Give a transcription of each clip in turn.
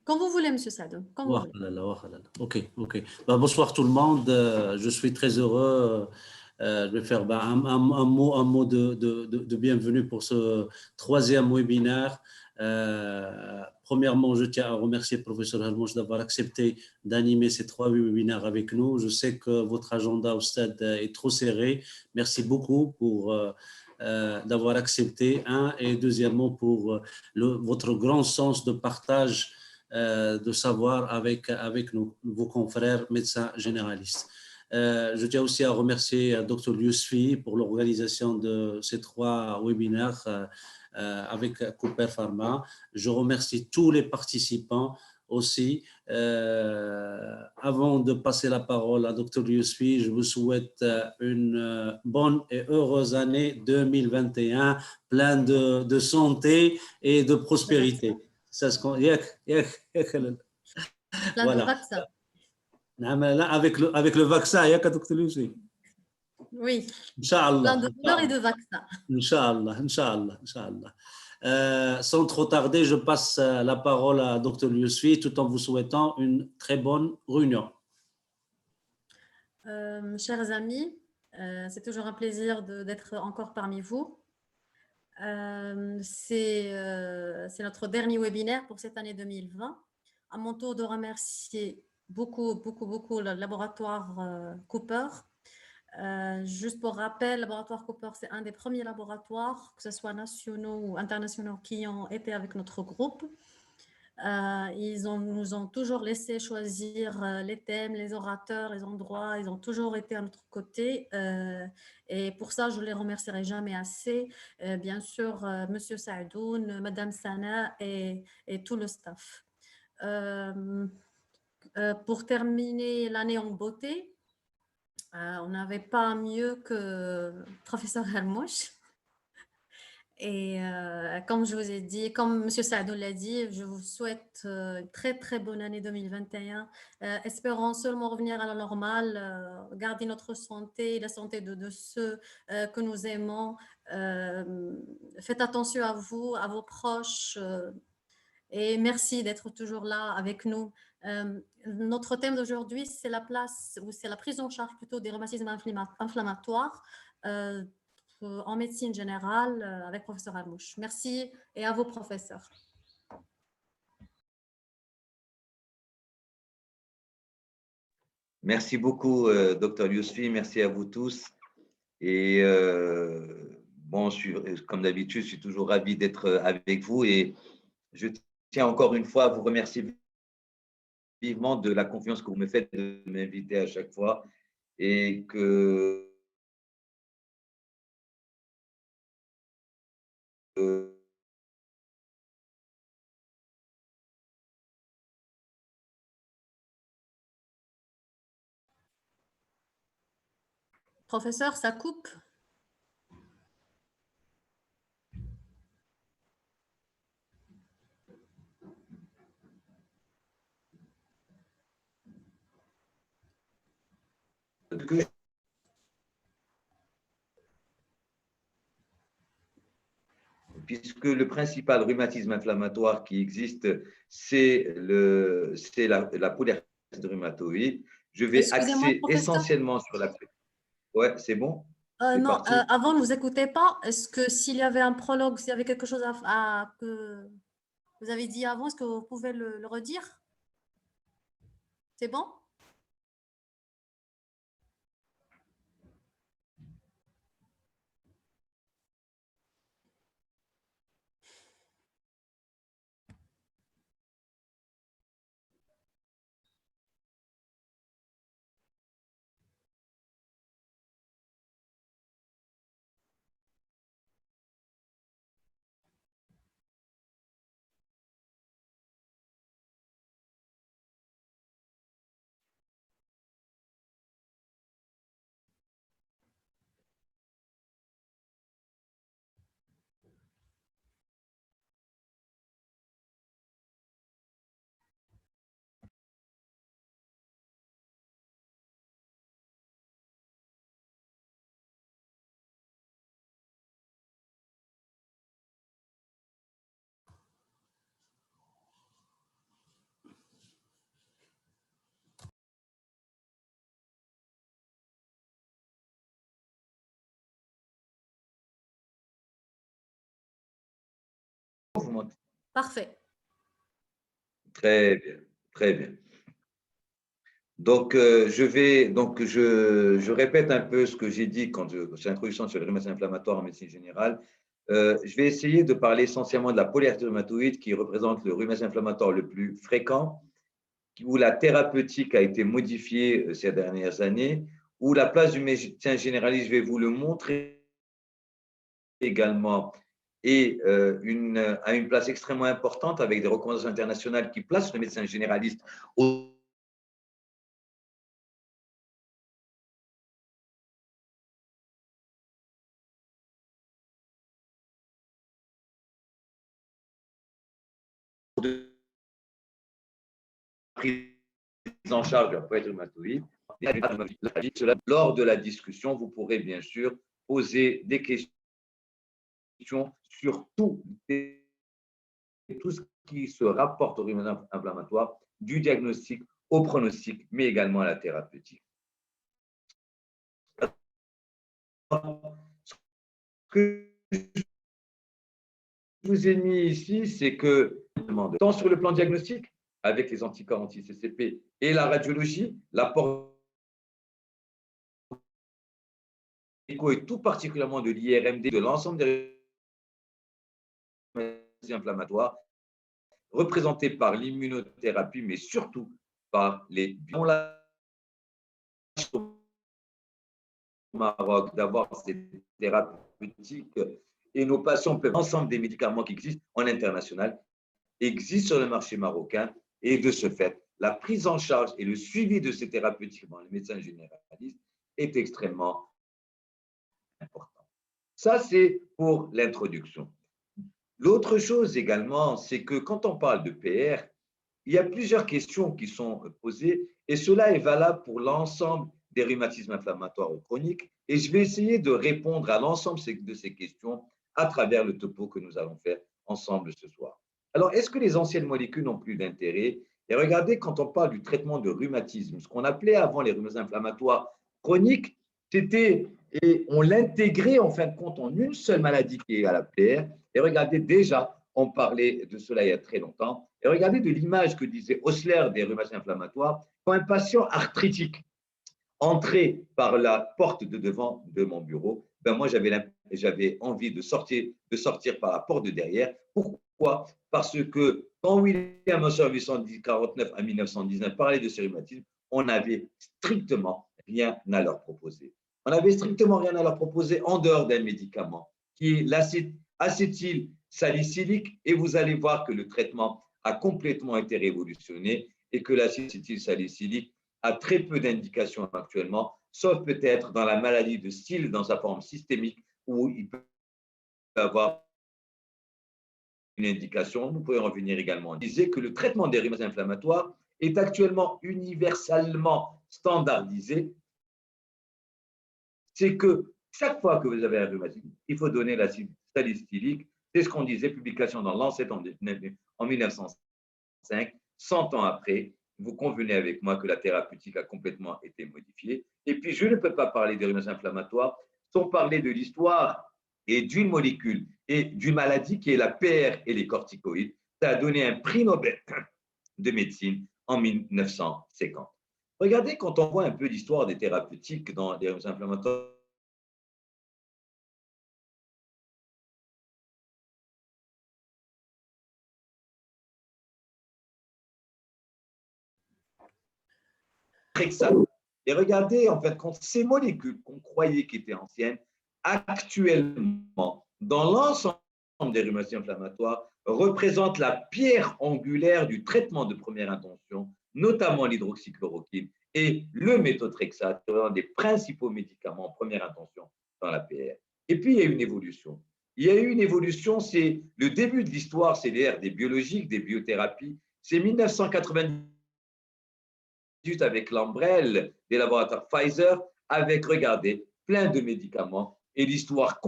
Quand vous voulez, Monsieur Sado, quand vous Ouah voulez. là là, ouah là là. Ok, ok. Bah, bonsoir tout le monde. Je suis très heureux. Je vais faire bah, un mot de bienvenue pour ce troisième webinaire. Premièrement, je tiens à remercier le professeur Hermouche d'avoir accepté d'animer ces trois webinaires avec nous. Je sais que votre agenda au stade est trop serré. Merci beaucoup pour d'avoir accepté. Un, et deuxièmement, pour votre grand sens de partage de savoir avec vos confrères médecins généralistes. Je tiens aussi à remercier Dr Yousfi pour l'organisation de ces trois webinaires avec Cooper Pharma. Je remercie tous les participants aussi. Avant de passer la parole à Dr Yousfi, je vous souhaite une bonne et heureuse année 2021, plein de santé et de De prospérité. vaccins. Ça se Plein de voilà. vaccins. Là, avec le vaccin, il y a qu'à docteur Lucie. Oui, plein Inch'Allah, de bonheur et de vaccins. Inch'Allah, Inch'Allah, Inch'Allah. Sans trop tarder, je passe la parole à Dr Yousfi tout en vous souhaitant une très bonne réunion. Chers amis, c'est toujours un plaisir d'être encore parmi vous. C'est notre dernier webinaire pour cette année 2020. À mon tour de remercier beaucoup le laboratoire Cooper. Juste pour rappel, le laboratoire Cooper, c'est un des premiers laboratoires, que ce soit nationaux ou internationaux, qui ont été avec notre groupe. Ils nous ont toujours laissé choisir les thèmes, les orateurs, les endroits. Ils ont toujours été à notre côté. Et pour ça, je ne les remercierai jamais assez. Bien sûr, Monsieur Saïdoun, Madame Sana et tout le staff. Pour terminer l'année en beauté, on n'avait pas mieux que professeur Hermouche. Et comme je vous ai dit, comme M. Saadou l'a dit, je vous souhaite une très bonne année 2021. Espérons seulement revenir à la normale, garder notre santé, la santé de ceux que nous aimons. Faites attention à vous, à vos proches. Et merci d'être toujours là avec nous. Notre thème d'aujourd'hui, c'est la place, ou c'est la prise en charge plutôt des rhumatismes inflammatoires en médecine générale avec professeur Almouche. Merci et à vos professeurs. Merci beaucoup, Dr Yousfi. Merci à vous tous. Et bon, comme d'habitude, je suis toujours ravi d'être avec vous. Et je tiens encore une fois à vous remercier vivement de la confiance que vous me faites de m'inviter à chaque fois. Et que Professeur, ça coupe? puisque le principal rhumatisme inflammatoire qui existe, c'est la polyarthrite rhumatoïde, je vais Excusez-moi, axer professeur. essentiellement sur la… Ouais, c'est bon? C'est Non, parti? avant, ne vous écoutez pas. Est-ce que s'il y avait un prologue, s'il y avait quelque chose que vous avez dit avant, est-ce que vous pouvez le redire? C'est bon? Parfait. Très bien, très bien. Donc, je répète un peu ce que j'ai dit quand c'est l'introduction sur les rhumatismes inflammatoires en médecine générale. Je vais essayer de parler essentiellement de la polyarthrite rhumatoïde qui représente le rhumatisme inflammatoire le plus fréquent, où la thérapeutique a été modifiée ces dernières années, où la place du médecin généraliste, je vais vous le montrer également, a une place extrêmement importante avec des recommandations internationales qui placent le médecin généraliste au de prise en charge de la polyarthrite rhumatoïde. Lors de la discussion, vous pourrez bien sûr poser des questions sur tout ce qui se rapporte au rhumatisme inflammatoire, du diagnostic au pronostic, mais également à la thérapeutique. Ce que je vous ai mis ici, c'est que, tant sur le plan diagnostique, avec les anticorps anti-CCP et la radiologie, l'apport et tout particulièrement de l'IRMD, de l'ensemble des maladies inflammatoires, représentés par l'immunothérapie, mais surtout par les au Maroc d'avoir ces thérapeutiques et nos patients peuvent l'ensemble des médicaments qui existent en international existent sur le marché marocain et de ce fait, la prise en charge et le suivi de ces thérapeutiques par les médecins généralistes est extrêmement important. Ça, c'est pour l'introduction. L'autre chose également, c'est que quand on parle de PR, il y a plusieurs questions qui sont posées et cela est valable pour l'ensemble des rhumatismes inflammatoires chroniques et je vais essayer de répondre à l'ensemble de ces questions à travers le topo que nous allons faire ensemble ce soir. Alors, est-ce que les anciennes molécules n'ont plus d'intérêt? Et regardez, quand on parle du traitement de rhumatisme, ce qu'on appelait avant les rhumatismes inflammatoires chroniques, c'était, et on l'intégrait en fin de compte en une seule maladie qui est à la PR. Et regardez, déjà, on parlait de cela il y a très longtemps. Et regardez de l'image que disait Osler des rhumatismes inflammatoires. Quand un patient arthritique entrait par la porte de devant de mon bureau, ben moi j'avais envie de sortir par la porte de derrière. Pourquoi? Parce que quand William Osler en 1849 à 1919 parlait de ces rhumatismes, on n'avait strictement rien à leur proposer. On n'avait strictement rien à leur proposer en dehors d'un médicament qui est l'acide acétylsalicylique et vous allez voir que le traitement a complètement été révolutionné et que l'acide acétylsalicylique a très peu d'indications actuellement, sauf peut-être dans la maladie de Still dans sa forme systémique où il peut avoir une indication. Nous pouvons revenir également. On disait que le traitement des rhumatismes inflammatoires est actuellement universellement standardisé. C'est que chaque fois que vous avez un rhumatisme, il faut donner l'acide salicylique. C'est ce qu'on disait, publication dans Lancet en 1905. 100 ans après, vous convenez avec moi que la thérapeutique a complètement été modifiée. Et puis, je ne peux pas parler des rhumatismes inflammatoires sans parler de l'histoire et d'une molécule et d'une maladie qui est la PR et les corticoïdes. Ça a donné un prix Nobel de médecine en 1950. Regardez quand on voit un peu l'histoire des thérapeutiques dans les rhumatismes inflammatoires. Et regardez, en fait, quand ces molécules qu'on croyait qui étaient anciennes, actuellement, dans l'ensemble des rhumatismes inflammatoires, représentent la pierre angulaire du traitement de première intention, notamment l'hydroxychloroquine et le méthotrexate, un des principaux médicaments en première intention dans la PR. Et puis, il y a une évolution. Il y a eu une évolution, c'est le début de l'histoire, c'est l'ère des biologiques, des biothérapies. C'est 1990 avec l'ombrelle des laboratoires Pfizer, avec, regardez, plein de médicaments et l'histoire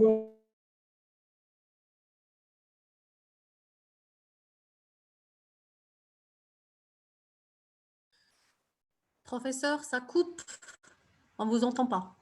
Professeur, ça coupe. On ne vous entend pas.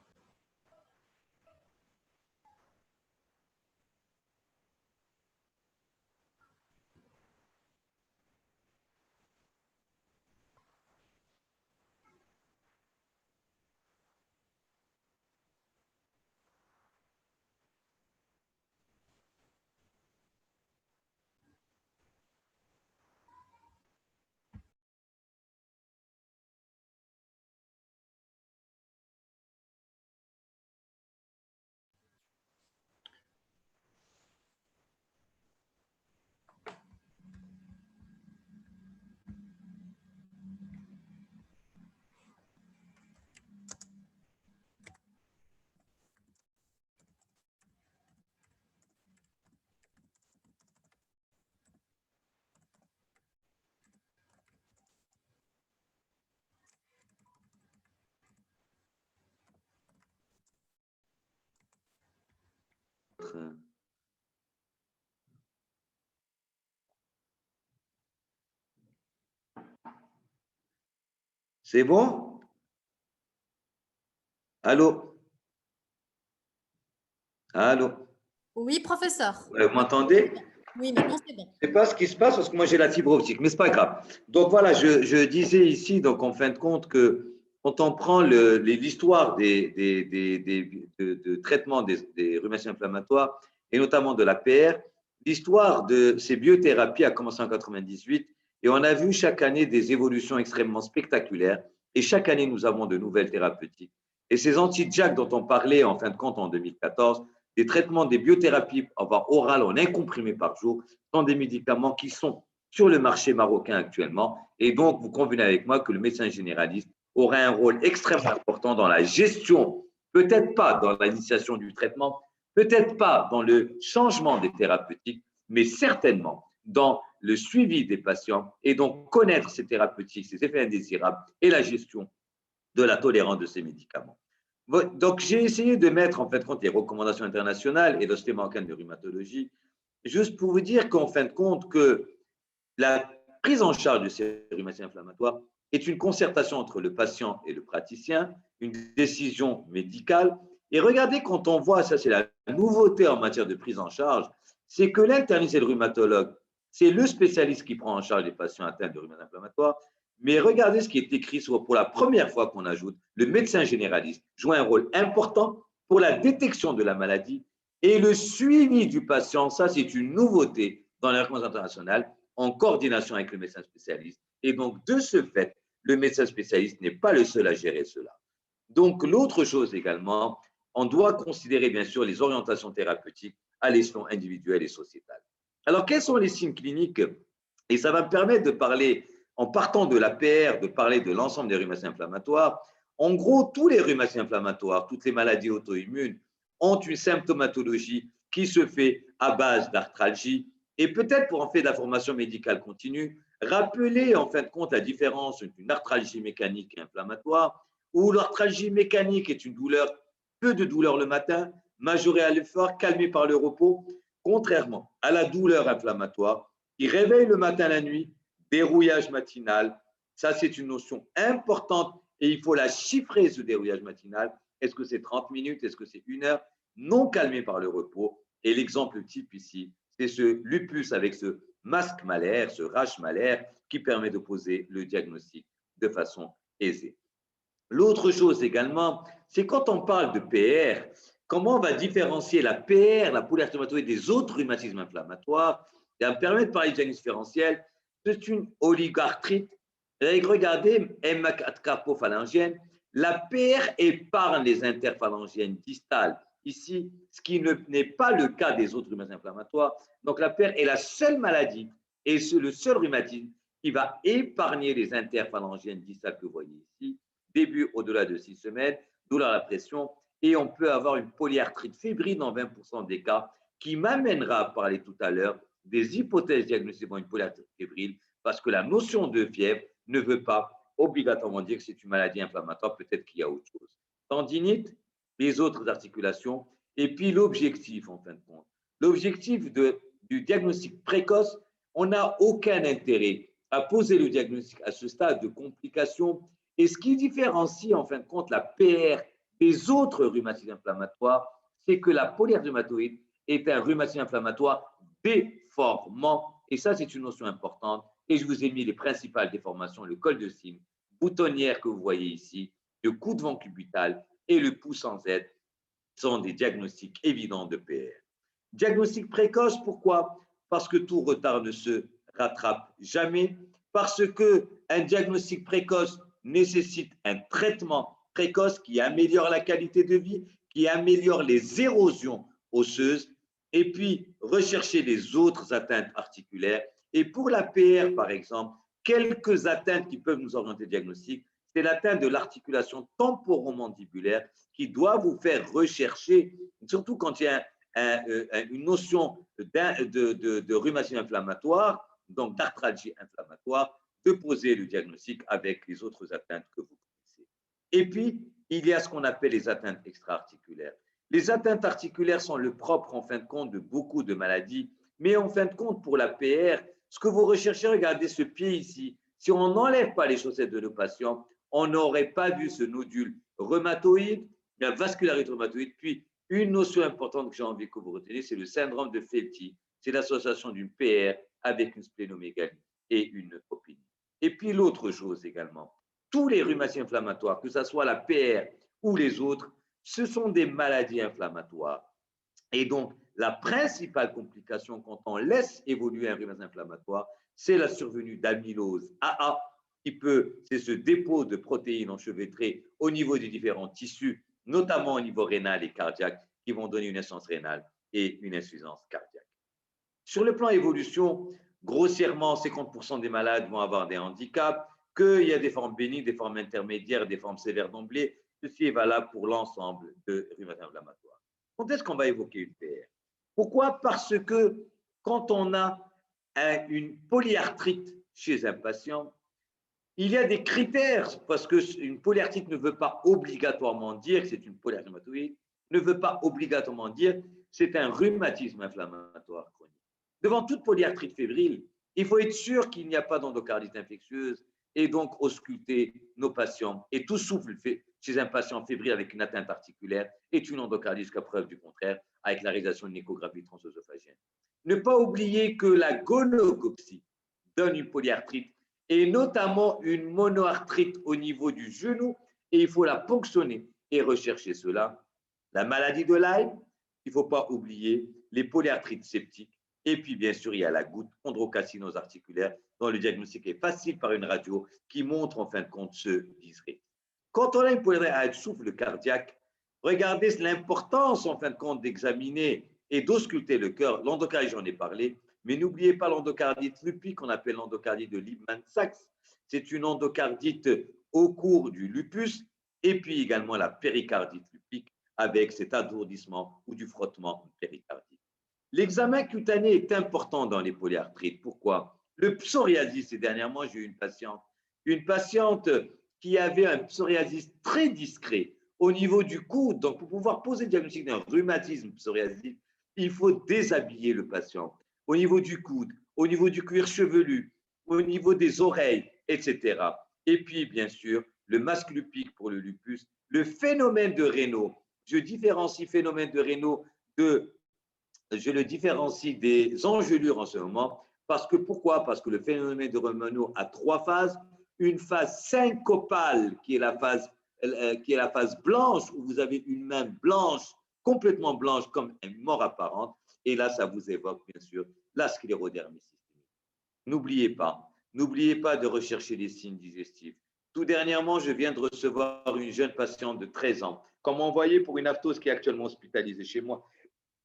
d'autres? C'est bon? Allô? Allô? Oui, professeur. Vous m'entendez? Oui, maintenant c'est bon. Je ne sais pas ce qui se passe parce que moi j'ai la fibre optique, mais ce n'est pas grave. Donc voilà, je disais ici, donc en fin de compte, que quand on prend l'histoire de traitement des rhumatismes inflammatoires et notamment de l'APR, l'histoire de ces biothérapies a commencé en 1998 et on a vu chaque année des évolutions extrêmement spectaculaires et chaque année nous avons de nouvelles thérapeutiques. Et ces anti-JAK dont on parlait en fin de compte en 2014, des traitements, des biothérapies orales en 1 comprimé par jour, sont des médicaments qui sont sur le marché marocain actuellement. Et donc, vous convenez avec moi que le médecin généraliste aura un rôle extrêmement important dans la gestion, peut-être pas dans l'initiation du traitement, peut-être pas dans le changement des thérapeutiques, mais certainement dans le suivi des patients et donc connaître ces thérapeutiques, ces effets indésirables et la gestion de la tolérance de ces médicaments. Donc, j'ai essayé de mettre en fin de compte les recommandations internationales et l'Hosté marocaine de rhumatologie, juste pour vous dire qu'en fin de compte, que la prise en charge de ces rhumatismes inflammatoires est une concertation entre le patient et le praticien, une décision médicale. Et regardez, quand on voit, ça c'est la nouveauté en matière de prise en charge, c'est que l'interniste et le rhumatologue, c'est le spécialiste qui prend en charge les patients atteints de rhumatisme inflammatoire. Mais regardez ce qui est écrit pour la première fois qu'on ajoute, le médecin généraliste joue un rôle important pour la détection de la maladie et le suivi du patient. Ça, c'est une nouveauté dans les recommandations internationales en coordination avec le médecin spécialiste. Et donc, de ce fait, le médecin spécialiste n'est pas le seul à gérer cela. Donc, l'autre chose également, on doit considérer bien sûr les orientations thérapeutiques à l'échelon individuel et sociétal. Alors, quels sont les signes cliniques? Et ça va me permettre de parler, en partant de l'APR, de parler de l'ensemble des rhumatismes inflammatoires. En gros, tous les rhumatismes inflammatoires, toutes les maladies auto-immunes ont une symptomatologie qui se fait à base d'arthralgie. Et peut-être pour en faire de la formation médicale continue, rappeler en fin de compte la différence entre une arthralgie mécanique et inflammatoire, où l'arthralgie mécanique est une douleur, peu de douleur le matin, majorée à l'effort, calmée par le repos, contrairement à la douleur inflammatoire qui réveille le matin, la nuit, dérouillage matinal. Ça, c'est une notion importante et il faut la chiffrer, ce dérouillage matinal. Est-ce que c'est 30 minutes? Est-ce que c'est 1 heure? Non calmé par le repos. Et l'exemple type ici, c'est ce lupus avec ce masque malaire, ce rash malaire qui permet de poser le diagnostic de façon aisée. L'autre chose également, c'est quand on parle de PR, comment on va différencier la PR, la polyarthrite des autres rhumatismes inflammatoires. Et à me permettre de parler de diagnostic différentiel, c'est une oligarthrite. Regardez, M4 carpophalangien, la PR épargne les interphalangiennes distales. Ici, ce qui n'est pas le cas des autres rhumatismes inflammatoires. Donc, la PR est la seule maladie et c'est le seul rhumatisme qui va épargner les interphalangiennes distales que vous voyez ici. Début au-delà de 6 semaines, douleur à la pression, et on peut avoir une polyarthrite fébrile dans 20% des cas, qui m'amènera à parler tout à l'heure des hypothèses diagnostiquant une polyarthrite fébrile, parce que la notion de fièvre ne veut pas obligatoirement dire que c'est une maladie inflammatoire, peut-être qu'il y a autre chose. Tendinite, les autres articulations, et puis l'objectif en fin de compte. L'objectif du diagnostic précoce, on n'a aucun intérêt à poser le diagnostic à ce stade de complications. Et ce qui différencie en fin de compte la PR des autres rhumatismes inflammatoires, c'est que la polyarthrite rhumatoïde est un rhumatisme inflammatoire déformant. Et ça, c'est une notion importante. Et je vous ai mis les principales déformations, le col de cygne, boutonnière que vous voyez ici, le coude vent cubital et le pouce en Z sont des diagnostics évidents de PR. Diagnostic précoce, pourquoi? Parce que tout retard ne se rattrape jamais, parce qu'un diagnostic précoce nécessite un traitement précoce qui améliore la qualité de vie, qui améliore les érosions osseuses, et puis rechercher les autres atteintes articulaires. Et pour la PR, par exemple, quelques atteintes qui peuvent nous orienter le diagnostic, c'est l'atteinte de l'articulation temporomandibulaire qui doit vous faire rechercher, surtout quand il y a une notion de rhumatisme inflammatoire, donc d'arthralgie inflammatoire, de poser le diagnostic avec les autres atteintes que vous connaissez. Et puis, il y a ce qu'on appelle les atteintes extra-articulaires. Les atteintes articulaires sont le propre, en fin de compte, de beaucoup de maladies. Mais en fin de compte, pour la PR, ce que vous recherchez, regardez ce pied ici. Si on n'enlève pas les chaussettes de nos patients, on n'aurait pas vu ce nodule rhumatoïde, la vascularité rhumatoïde. Puis, une notion importante que j'ai envie que vous reteniez, c'est le syndrome de Felty. C'est l'association d'une PR avec une splénomégalie et une opinion. Et puis, l'autre chose également, tous les rhumaties inflammatoires, que ce soit la PR ou les autres, ce sont des maladies inflammatoires. Et donc, la principale complication quand on laisse évoluer un rhumatisme inflammatoire, c'est la survenue d'amylose AA, c'est ce dépôt de protéines enchevêtrées au niveau des différents tissus, notamment au niveau rénal et cardiaque, qui vont donner une insuffisance rénale et une insuffisance cardiaque. Sur le plan évolution, grossièrement, 50% des malades vont avoir des handicaps, qu'il y a des formes bénignes, des formes intermédiaires, des formes sévères d'emblée. Ceci est valable pour l'ensemble de rhumatisme inflammatoire. Quand est-ce qu'on va évoquer une PR? Pourquoi? Parce que quand on a une polyarthrite chez un patient, il y a des critères, parce qu'une polyarthrite ne veut pas obligatoirement dire que c'est une polyarthrite rhumatoïde, ne veut pas obligatoirement dire que c'est un rhumatisme inflammatoire chronique. Devant toute polyarthrite fébrile, il faut être sûr qu'il n'y a pas d'endocardite infectieuse et donc ausculter nos patients. Et tout souffle chez un patient fébrile avec une atteinte articulaire est une endocardite jusqu'à preuve du contraire, avec la réalisation d'une échographie transœsophagienne. Ne pas oublier que la gonocopsie donne une polyarthrite et notamment une monoarthrite au niveau du genou, et il faut la ponctionner et rechercher cela. La maladie de Lyme, il ne faut pas oublier les polyarthrites septiques, et puis bien sûr, il y a la goutte chondrocalcinose articulaire, dont le diagnostic est facile par une radio qui montre en fin de compte ce dysrhythme. Quand on a une polyarthrite à souffle cardiaque, regardez l'importance en fin de compte d'examiner et d'ausculter le cœur. L'endocardite, j'en ai parlé, mais n'oubliez pas l'endocardite lupique qu'on appelle l'endocardite de Liebman-Sachs. C'est une endocardite au cours du lupus et puis également la péricardite lupique avec cet alourdissement ou du frottement péricardique. L'examen cutané est important dans les polyarthrites. Pourquoi? Le psoriasis, et dernièrement, j'ai eu une patiente qui avait un psoriasis très discret au niveau du coude. Donc, pour pouvoir poser le diagnostic d'un rhumatisme psoriasique, il faut déshabiller le patient au niveau du coude, au niveau du cuir chevelu, au niveau des oreilles, etc. Et puis, bien sûr, le masque lupique pour le lupus, le phénomène de Raynaud. Je différencie phénomène de Raynaud je le différencie des engelures en ce moment. Parce que pourquoi? Parce que le phénomène de Raynaud a trois phases. Une phase syncopale qui est la phase blanche, où vous avez une main blanche, complètement blanche, comme une mort apparente. Et là, ça vous évoque, bien sûr, la sclérodermie systémique. N'oubliez pas de rechercher les signes digestifs. Tout dernièrement, je viens de recevoir une jeune patiente de 13 ans, qu'on m'a envoyée pour une aphthose qui est actuellement hospitalisée chez moi.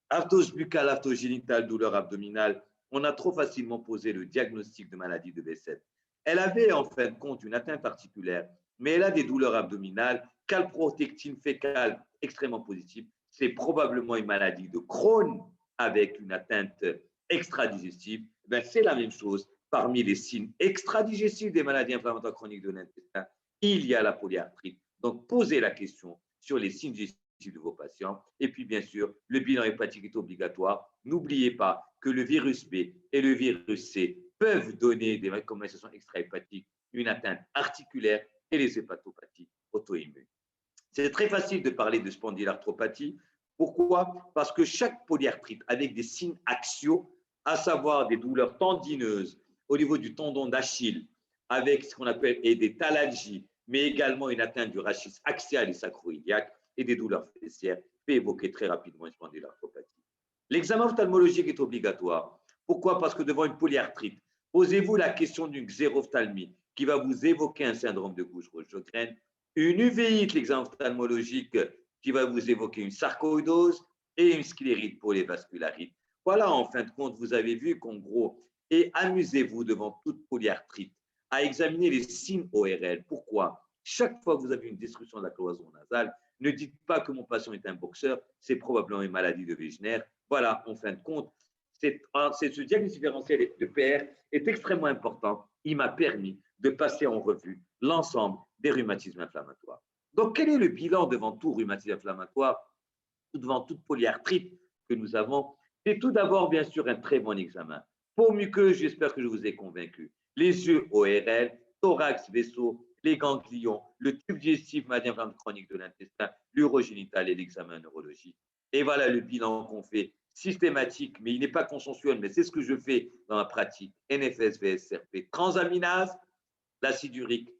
Aphthose buccale, aphthose génitale, douleur abdominale. On a trop facilement posé le diagnostic de maladie de Behçet. Elle avait en fin de compte une atteinte articulaire, mais elle a des douleurs abdominales, calprotectine fécale extrêmement positive. C'est probablement une maladie de Crohn avec une atteinte extradigestive. C'est la même chose. Parmi les signes extradigestifs des maladies inflammatoires chroniques de l'intestin, il y a la polyarthrite. Donc, posez la question sur les signes digestifs de vos patients. Et puis, bien sûr, le bilan hépatique est obligatoire. N'oubliez pas que le virus B et le virus C peuvent donner des compensations extra-hépatiques, une atteinte articulaire et les hépatopathies auto-immunes. C'est très facile de parler de spondylarthropathie. Pourquoi? Parce que chaque polyarthrite avec des signes axiaux, à savoir des douleurs tendineuses au niveau du tendon d'Achille, avec ce qu'on appelle des thalalgies, mais également une atteinte du rachis axial et sacro-iliaque et des douleurs fessières, peut évoquer très rapidement une spondylarthropathie. L'examen ophtalmologique est obligatoire. Pourquoi? Parce que devant une polyarthrite, posez-vous la question d'une xérophthalmie qui va vous évoquer un syndrome de Gouge-Rojogren, une uvéite, l'examen ophtalmologique qui va vous évoquer une sarcoïdose et une sclérite pour les vascularites. Voilà, en fin de compte, vous avez vu qu'en gros, et amusez-vous devant toute polyarthrite à examiner les signes ORL. Pourquoi? Chaque fois que vous avez une destruction de la cloison nasale, ne dites pas que mon patient est un boxeur, c'est probablement une maladie de Wegener. Voilà, en fin de compte, ce diagnostic différentiel de PR est extrêmement important. Il m'a permis de passer en revue l'ensemble des rhumatismes inflammatoires. Donc, quel est le bilan devant tout rhumatisme inflammatoire? devant toute polyarthrite que nous avons, c'est tout d'abord, bien sûr, un très bon examen. Peau muqueuse, j'espère que je vous ai convaincu. Les yeux ORL, thorax, vaisseau, les ganglions, le tube digestif, maladie inflammatoire chronique de l'intestin, l'urogénital et l'examen neurologique. Et voilà le bilan qu'on fait systématique, mais il n'est pas consensuel, mais c'est ce que je fais dans la pratique. NFS, VSRP, transaminase, l'acide urique,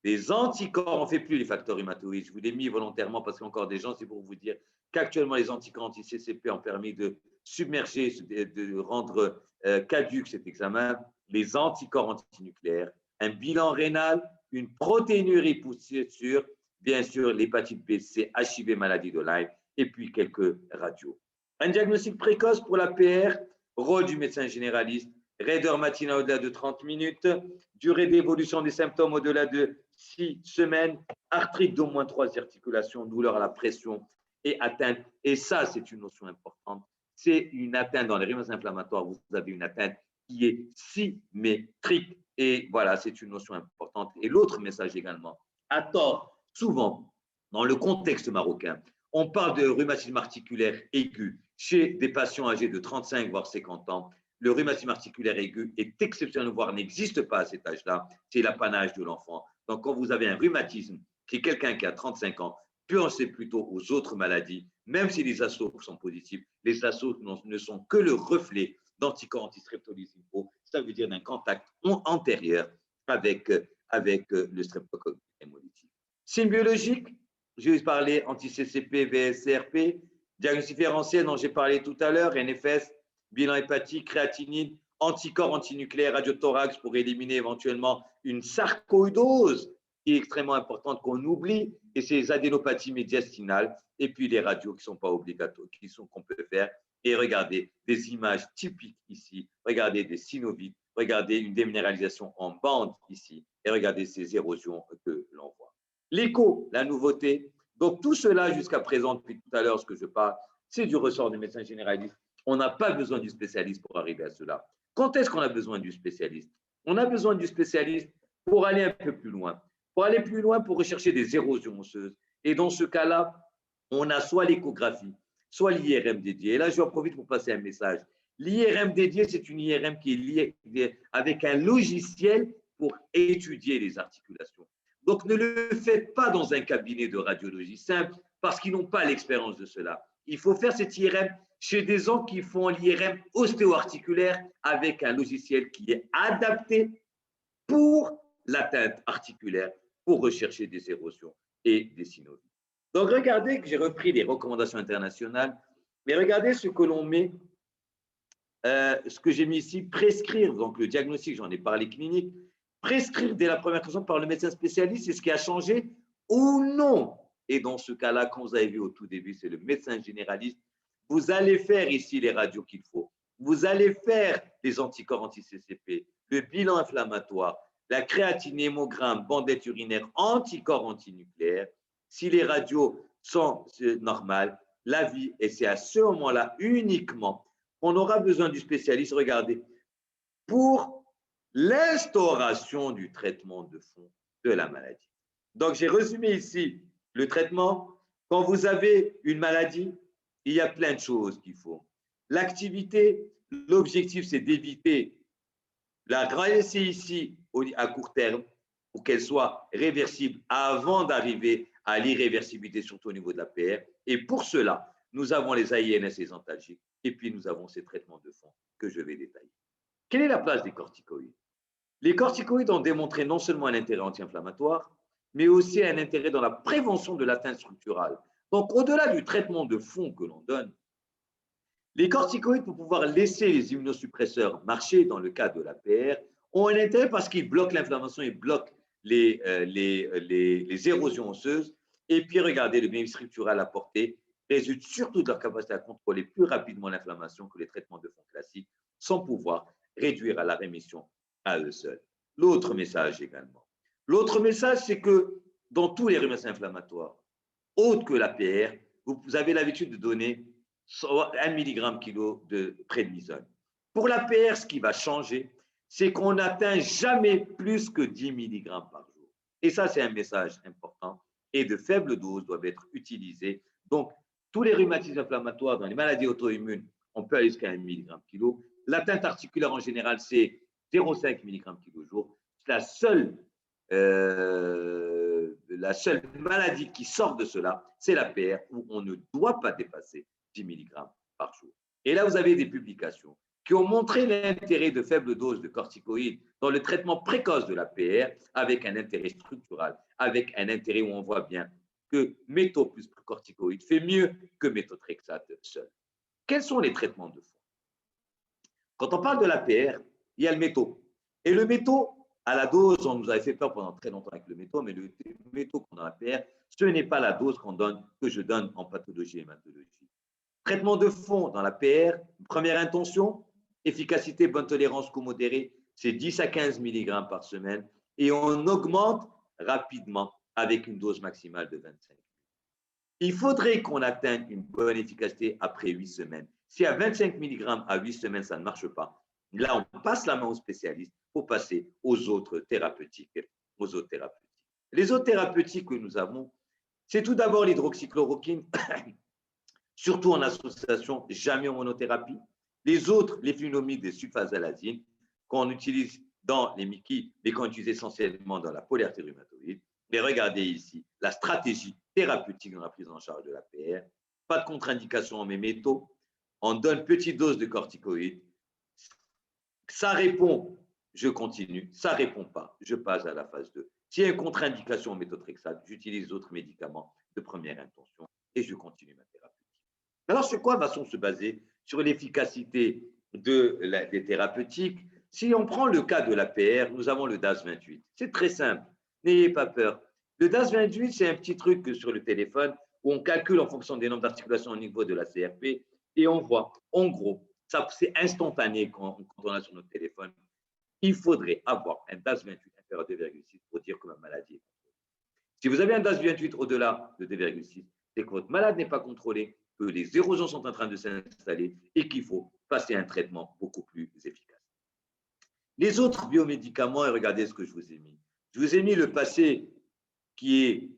les anticorps, on ne fait plus les facteurs rhumatoïdes. Je vous l'ai mis volontairement parce qu'encore des gens, c'est pour vous dire qu'actuellement, les anticorps anti-CCP ont permis de submerger, de rendre caduque cet examen. Les anticorps antinucléaires, un bilan rénal, une protéinurie poussée sur, bien sûr, l'hépatite B, C, HIV, maladie de Lyme, et puis quelques radios. Un diagnostic précoce pour la PR, rôle du médecin généraliste, raideur matinale au-delà de 30 minutes, durée d'évolution des symptômes au-delà de 6 semaines, arthrite d'au moins 3 articulations, douleur à la pression et atteinte. Et ça, c'est une notion importante. C'est une atteinte dans les rhumatismes inflammatoires. Vous avez une atteinte qui est symétrique. Et voilà, c'est une notion importante. Et l'autre message également, à tort, souvent, dans le contexte marocain, on parle de rhumatisme articulaire aigu chez des patients âgés de 35 voire 50 ans. Le rhumatisme articulaire aigu est exceptionnel, voire n'existe pas à cet âge-là. C'est l'apanage de l'enfant. Donc, quand vous avez un rhumatisme, qui est quelqu'un qui a 35 ans, pensez plutôt aux autres maladies, même si les assos sont positifs. Les assos ne sont que le reflet d'anticorps anti-streptolysis. Ça veut dire d'un contact antérieur avec le streptocoque hémolytique. Signe biologique, je vais parler anti-CCP, VSRP, diagnostic différentiel dont j'ai parlé tout à l'heure, NFS, bilan hépatique, créatinine, anticorps antinucléaires, radiothorax pour éliminer éventuellement une sarcoïdose qui est extrêmement importante qu'on oublie, et c'est les adénopathies médiastinales, et puis les radios qui ne sont pas obligatoires, qu'on peut faire. Et regardez des images typiques ici, regardez des synovites, regardez une déminéralisation en bande ici, et regardez ces érosions que l'on voit. L'écho, la nouveauté. Donc tout cela jusqu'à présent, depuis tout à l'heure, ce que je parle, c'est du ressort du médecin généraliste. On n'a pas besoin du spécialiste pour arriver à cela. Quand est-ce qu'on a besoin du spécialiste? On a besoin du spécialiste pour aller un peu plus loin. Pour aller plus loin, pour rechercher des érosions osseuses. Et dans ce cas-là, on a soit l'échographie, soit l'IRM dédié. Et là, je profite pour passer un message. L'IRM dédié, c'est une IRM qui est liée avec un logiciel pour étudier les articulations. Donc, ne le faites pas dans un cabinet de radiologie simple parce qu'ils n'ont pas l'expérience de cela. Il faut faire cette IRM chez des gens qui font l'IRM ostéo-articulaire avec un logiciel qui est adapté pour l'atteinte articulaire, pour rechercher des érosions et des synovies. Donc, regardez que j'ai repris les recommandations internationales, mais regardez ce que l'on met, ce que j'ai mis ici, prescrire, donc le diagnostic, j'en ai parlé clinique, prescrire dès la première consultation par le médecin spécialiste, c'est ce qui a changé ou non. Et dans ce cas-là, comme vous avez vu au tout début, c'est le médecin généraliste. Vous allez faire ici les radios qu'il faut. Vous allez faire les anticorps anti-CCP, le bilan inflammatoire, la créatine, hémogramme, bandette urinaire, anticorps antinucléaires. Si les radios sont normales, la vie, et c'est à ce moment-là uniquement qu'on aura besoin du spécialiste, regardez, pour l'instauration du traitement de fond de la maladie. Donc, j'ai résumé ici le traitement. Quand vous avez une maladie, il y a plein de choses qu'il faut. L'activité, l'objectif, c'est d'éviter la laisser ici à court terme pour qu'elle soit réversible avant d'arriver à l'irréversibilité, surtout au niveau de la PR. Et pour cela, nous avons les AINS et les antalgiques, et puis nous avons ces traitements de fond que je vais détailler. Quelle est la place des corticoïdes? Les corticoïdes ont démontré non seulement un intérêt anti-inflammatoire, mais aussi un intérêt dans la prévention de l'atteinte structurale. Donc, au-delà du traitement de fond que l'on donne, les corticoïdes, pour pouvoir laisser les immunosuppresseurs marcher dans le cas de la PR, ont un intérêt parce qu'ils bloquent l'inflammation, ils bloquent les érosions osseuses. Et puis, regardez, le bénéfice structural apporté résulte surtout de leur capacité à contrôler plus rapidement l'inflammation que les traitements de fond classiques, sans pouvoir réduire à la rémission à eux seuls. L'autre message également. L'autre message, c'est que dans tous les rhumatismes inflammatoires, autres que la PR, vous avez l'habitude de donner 1 mg/kg de prednisone. Pour la PR, ce qui va changer, c'est qu'on n'atteint jamais plus que 10 mg par jour. Et ça, c'est un message important. Et de faibles doses doivent être utilisées. Donc, tous les rhumatismes inflammatoires, dans les maladies auto-immunes, on peut aller jusqu'à 1 mg kg. L'atteinte articulaire en général, c'est 0,5 mg kg jour. La seule maladie qui sort de cela, c'est la PR, où on ne doit pas dépasser 10 mg par jour. Et là, vous avez des publications qui ont montré l'intérêt de faibles doses de corticoïdes dans le traitement précoce de la PR, avec un intérêt structural, avec un intérêt où on voit bien que métaux plus corticoïdes fait mieux que méthotrexate seul. Quels sont les traitements de fond? Quand on parle de la PR, il y a le métaux. Et le métaux, à la dose, on nous avait fait peur pendant très longtemps avec le métaux, mais le métaux qu'on a dans la PR, ce n'est pas la dose que je donne en pathologie et hématologie. Traitement de fond dans la PR, première intention, efficacité, bonne tolérance, coût modéré, c'est 10 à 15 mg par semaine et on augmente rapidement avec une dose maximale de 25. Il faudrait qu'on atteigne une bonne efficacité après 8 semaines. Si à 25 mg à 8 semaines, ça ne marche pas, là, on passe la main au spécialiste pour passer aux autres thérapeutiques. Les autres thérapeutiques que nous avons, c'est tout d'abord l'hydroxychloroquine, surtout en association, jamais en monothérapie. Les autres, les flunomides et sulfasalazine, qu'on utilise dans les MICI, mais qu'on utilise essentiellement dans la polyarthrite rhumatoïde. Mais regardez ici, la stratégie thérapeutique dans la prise en charge de la PR, pas de contre-indication en métaux, on donne petite dose de corticoïdes, ça répond, je continue, ça ne répond pas, je passe à la phase 2. S'il y a une contre-indication en méthotrexate, j'utilise d'autres médicaments de première intention et je continue ma thérapie. Alors, sur quoi va-t-on se baser? Sur l'efficacité des thérapeutiques. Si on prend le cas de la PR, nous avons le DAS28. C'est très simple, n'ayez pas peur. Le DAS28, c'est un petit truc sur le téléphone où on calcule en fonction des nombres d'articulations au niveau de la CRP et on voit, en gros, c'est instantané quand on a sur notre téléphone. Il faudrait avoir un DAS28 inférieur à 2,6 pour dire que ma maladie est contrôlée. Si vous avez un DAS28 au-delà de 2,6, c'est que votre malade n'est pas contrôlé, que les érosions sont en train de s'installer et qu'il faut passer un traitement beaucoup plus efficace. Les autres biomédicaments, et regardez ce que je vous ai mis. Je vous ai mis le passé qui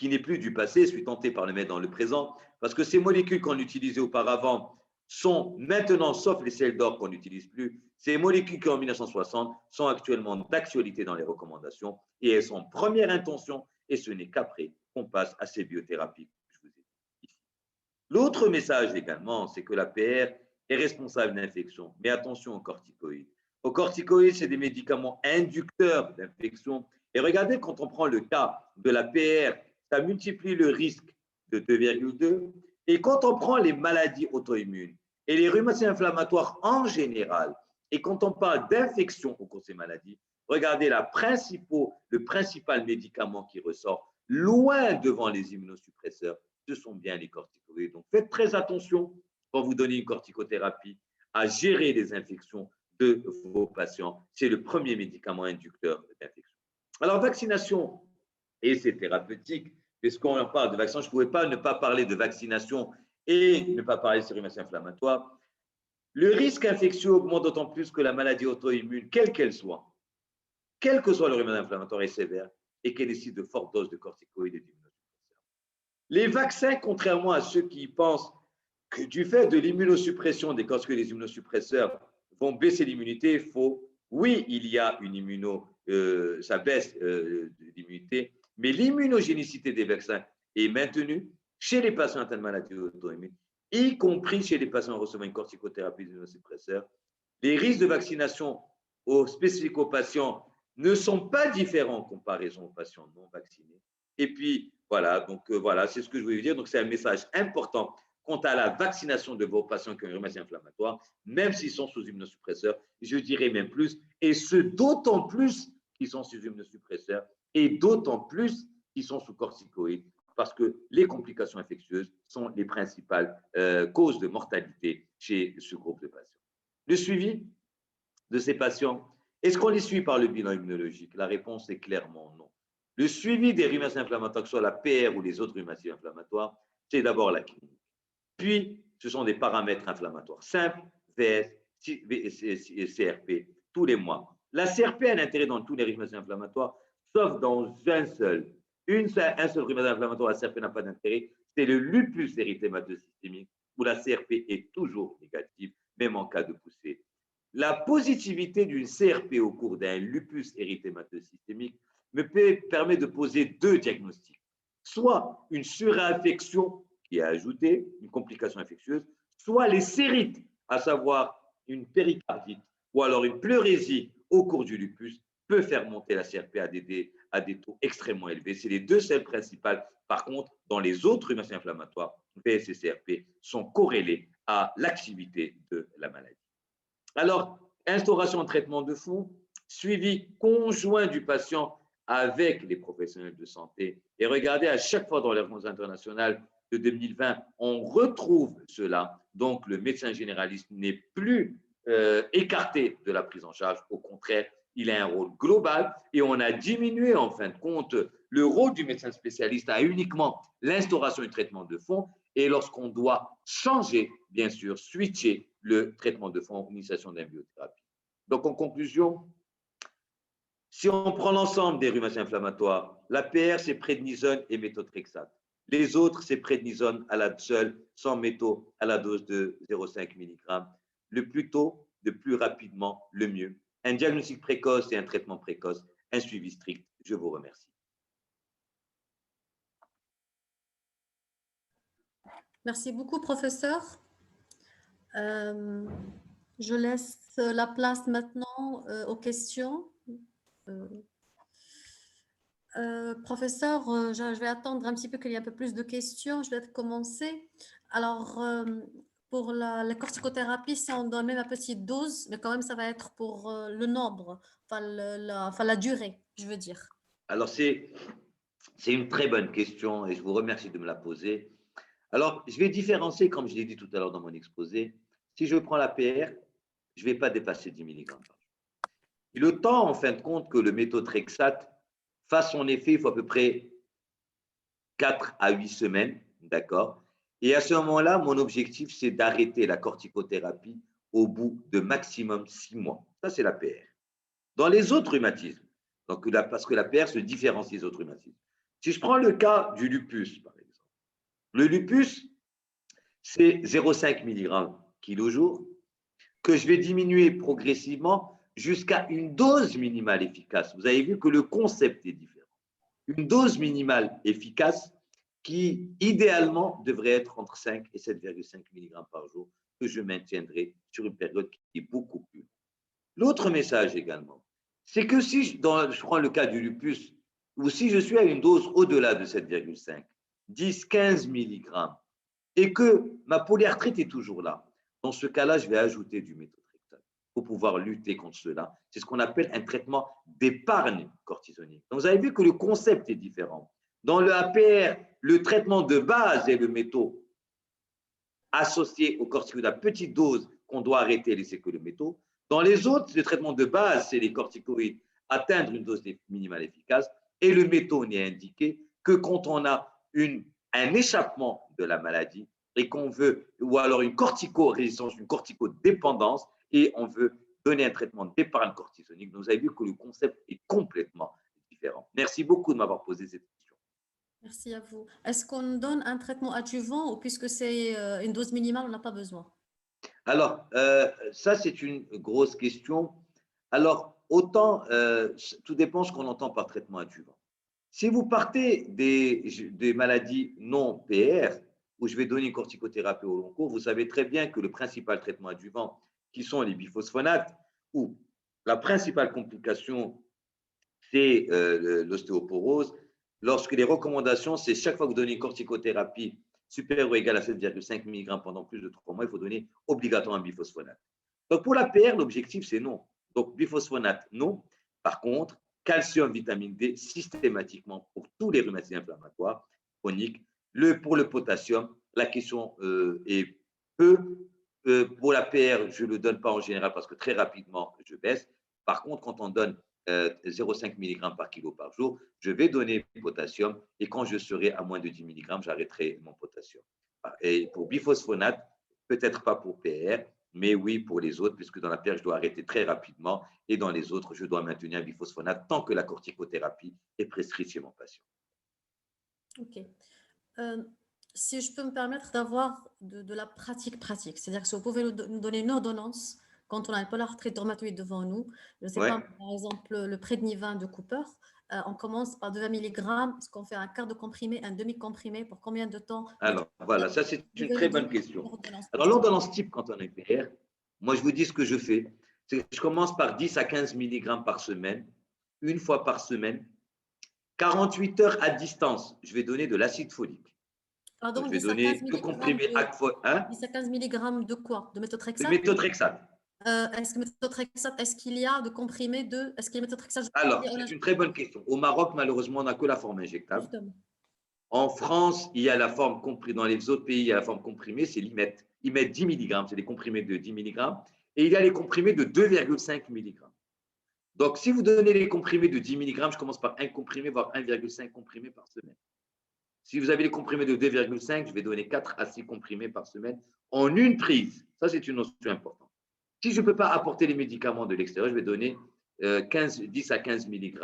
n'est plus du passé, je suis tenté par le mettre dans le présent, parce que ces molécules qu'on utilisait auparavant sont maintenant, sauf les sels d'or qu'on n'utilise plus, ces molécules qui en 1960 sont actuellement d'actualité dans les recommandations et elles sont en première intention et ce n'est qu'après qu'on passe à ces biothérapies que je vous ai dit ici. L'autre message également, c'est que la PR est responsable d'infection, mais attention aux corticoïdes. Aux corticoïdes, c'est des médicaments inducteurs d'infection. Et regardez, quand on prend le cas de la PR, ça multiplie le risque de 2,2. Et quand on prend les maladies auto-immunes et les rhumatismes inflammatoires en général, et quand on parle d'infection au cours de ces maladies, regardez le principal médicament qui ressort, loin devant les immunosuppresseurs, ce sont bien les corticoïdes. Donc faites très attention quand vous donnez une corticothérapie à gérer les infections de vos patients. C'est le premier médicament inducteur d'infection. Alors, vaccination, et c'est thérapeutique, puisqu'on en parle de vaccin, je ne pouvais pas ne pas parler de vaccination et ne pas parler de ces rhumatismes inflammatoires. Le risque infectieux augmente d'autant plus que la maladie auto-immune, quelle qu'elle soit, quel que soit le rhumatisme inflammatoire, est sévère et qu'elle nécessite de fortes doses de corticoïdes et d'immunosuppresseurs. Les vaccins, contrairement à ceux qui pensent que du fait de l'immunosuppression des corticoïdes et des immunosuppresseurs vont baisser l'immunité, faux. Oui, il y a une ça baisse l'immunité, mais l'immunogénicité des vaccins est maintenue chez les patients atteints de maladies auto-immunes, y compris chez les patients recevant une corticothérapie d'immunosuppresseurs. Les risques de vaccination spécifiques aux patients ne sont pas différents en comparaison aux patients non vaccinés. Et puis, voilà, donc voilà, c'est ce que je voulais dire. Donc, c'est un message important quant à la vaccination de vos patients qui ont une rhumatisme inflammatoire, même s'ils sont sous immunosuppresseurs, je dirais même plus, et ce d'autant plus qu'ils sont sous immunosuppresseurs et d'autant plus qu'ils sont sous corticoïdes, parce que les complications infectieuses sont les principales causes de mortalité chez ce groupe de patients. Le suivi de ces patients, est-ce qu'on les suit par le bilan immunologique? La réponse est clairement non. Le suivi des rhumatismes inflammatoires, que ce soit la PR ou les autres rhumatismes inflammatoires, c'est d'abord la clinique. Puis, ce sont des paramètres inflammatoires simples, VS, CRP, tous les mois. La CRP a un intérêt dans tous les rhumatismes inflammatoires, sauf dans un seul rhumatisme inflammatoire, la CRP n'a pas d'intérêt, c'est le lupus érythémateux systémique où la CRP est toujours négative, même en cas de poussée. La positivité d'une CRP au cours d'un lupus érythémateux systémique me permet de poser deux diagnostics. Soit une surinfection qui est ajoutée, une complication infectieuse, soit les sérites, à savoir une péricardite ou alors une pleurésie au cours du lupus, peut faire monter la CRP à des taux extrêmement élevés. C'est les deux celles principales. Par contre, dans les autres rhumaties inflammatoires, VS et CRP sont corrélés à l'activité de la maladie. Alors, instauration de traitement de fond, suivi conjoint du patient avec les professionnels de santé. Et regardez, à chaque fois dans les réponses internationales de 2020, on retrouve cela. Donc, le médecin généraliste n'est plus écarté de la prise en charge. Au contraire, il a un rôle global et on a diminué, en fin de compte, le rôle du médecin spécialiste à uniquement l'instauration du traitement de fond. Et lorsqu'on doit changer, bien sûr, switcher le traitement de fond en initiation d'un biothérapie. Donc, en conclusion, si on prend l'ensemble des rhumaties inflammatoires, l'APR, c'est prédnisone et méthotrexate. Les autres, c'est prédnisone à la seule, sans métaux, à la dose de 0,5 mg. Le plus tôt, le plus rapidement, le mieux. Un diagnostic précoce et un traitement précoce, un suivi strict. Je vous remercie. Merci beaucoup, professeur. Je laisse la place maintenant aux questions. Professeur, je vais attendre un petit peu qu'il y ait un peu plus de questions. Je vais commencer. Alors, pour la corticothérapie, si on donne même à petite dose, mais quand même, ça va être pour le nombre, enfin la durée, je veux dire. Alors, c'est une très bonne question et je vous remercie de me la poser. Alors, je vais différencier, comme je l'ai dit tout à l'heure dans mon exposé. Si je prends l'APR, je ne vais pas dépasser 10 mg par jour. Et le temps, en fin de compte, que le méthotrexate fasse son effet, il faut à peu près 4 à 8 semaines, d'accord? Et à ce moment-là, mon objectif, c'est d'arrêter la corticothérapie au bout de maximum 6 mois. Ça, c'est l'APR. Dans les autres rhumatismes, donc parce que l'APR se différencie des autres rhumatismes. Si je prends le cas du lupus, par exemple, le lupus, c'est 0,5 mg kg que je vais diminuer progressivement jusqu'à une dose minimale efficace. Vous avez vu que le concept est différent. Une dose minimale efficace qui, idéalement, devrait être entre 5 et 7,5 mg par jour, que je maintiendrai sur une période qui est beaucoup plus longue. L'autre message également, c'est que si je prends le cas du lupus, ou si je suis à une dose au-delà de 7,5, 10, 15 mg, et que ma polyarthrite est toujours là, dans ce cas-là, je vais ajouter du méthotrexate pour pouvoir lutter contre cela. C'est ce qu'on appelle un traitement d'épargne cortisonique. Donc, vous avez vu que le concept est différent. Dans le APR, le traitement de base est le métaux associé au corticoïde à petite dose qu'on doit arrêter et laisser que le métaux. Dans les autres, le traitement de base, c'est les corticoïdes, atteindre une dose minimale efficace, et le métaux n'est indiqué que quand on a un échappement de la maladie et qu'on veut, ou alors une cortico-résistance, une corticodépendance, et on veut donner un traitement d'épargne cortisonique. Donc, vous avez vu que le concept est complètement différent. Merci beaucoup de m'avoir posé cette question. Merci à vous. Est-ce qu'on donne un traitement adjuvant ou puisque c'est une dose minimale, on n'a pas besoin? Alors, ça, c'est une grosse question. Alors, autant, tout dépend de ce qu'on entend par traitement adjuvant. Si vous partez des maladies non PR, où je vais donner une corticothérapie au long cours, vous savez très bien que le principal traitement adjuvant, qui sont les biphosphonates, où la principale complication, c'est l'ostéoporose, lorsque les recommandations, c'est chaque fois que vous donnez une corticothérapie supérieure ou égale à 7,5 mg pendant plus de 3 mois, il faut donner obligatoirement un biphosphonate. Donc, pour la PR, l'objectif, c'est non. Donc, biphosphonate, non. Par contre, calcium, vitamine D, systématiquement pour tous les rhumatismes inflammatoires chroniques. Pour le potassium, la question est peu. Pour la PR, je ne le donne pas en général parce que très rapidement, je baisse. Par contre, quand on donne 0,5 mg par kilo par jour, je vais donner potassium et quand je serai à moins de 10 mg, j'arrêterai mon potassium. Et pour biphosphonate, peut-être pas pour PR, mais oui pour les autres, puisque dans la PR, je dois arrêter très rapidement et dans les autres, je dois maintenir un biphosphonate tant que la corticothérapie est prescrite chez mon patient. Ok. si je peux me permettre d'avoir de la pratique, c'est-à-dire que si vous pouvez nous donner une ordonnance quand on a une polyarthrite rhumatoïde devant nous, je ne sais Ouais. pas, par exemple, le prédnivan de Cooper, on commence par 20 mg, est-ce qu'on fait un quart de comprimé, un demi-comprimé, pour combien de temps? Alors, voilà, ça c'est Vous une pouvez très nous bonne donner question. une ordonnance pour Alors, ça. l'ordonnance type, quand on est PR, moi, je vous dis ce que je fais. C'est que je commence par 10 à 15 mg par semaine, une fois par semaine, 48 heures à distance. Je vais donner de l'acide folique. Pardon, Donc, je vais 10 à 15 donner deux mg comprimés de, 10 à 15 mg de quoi? De de méthotrexate? méthotrexate. Est-ce que méthotrexate, est-ce qu'il y a de comprimés de, est-ce qu'il y a méthotrexate? Alors, c'est une très bonne question. Au Maroc, malheureusement, on n'a que la forme injectable. Justement. En France, il y a la forme comprimée. Dans les autres pays, il y a la forme comprimée, c'est l'IMET. IMET 10 mg, c'est des comprimés de 10 mg. Et il y a les comprimés de 2,5 mg. Donc, si vous donnez les comprimés de 10 mg, je commence par un comprimé, voire 1,5 comprimé par semaine. Si vous avez les comprimés de 2,5, je vais donner 4 à 6 comprimés par semaine en une prise. Ça, c'est une notion importante. Si je ne peux pas apporter les médicaments de l'extérieur, je vais donner 10 à 15 mg.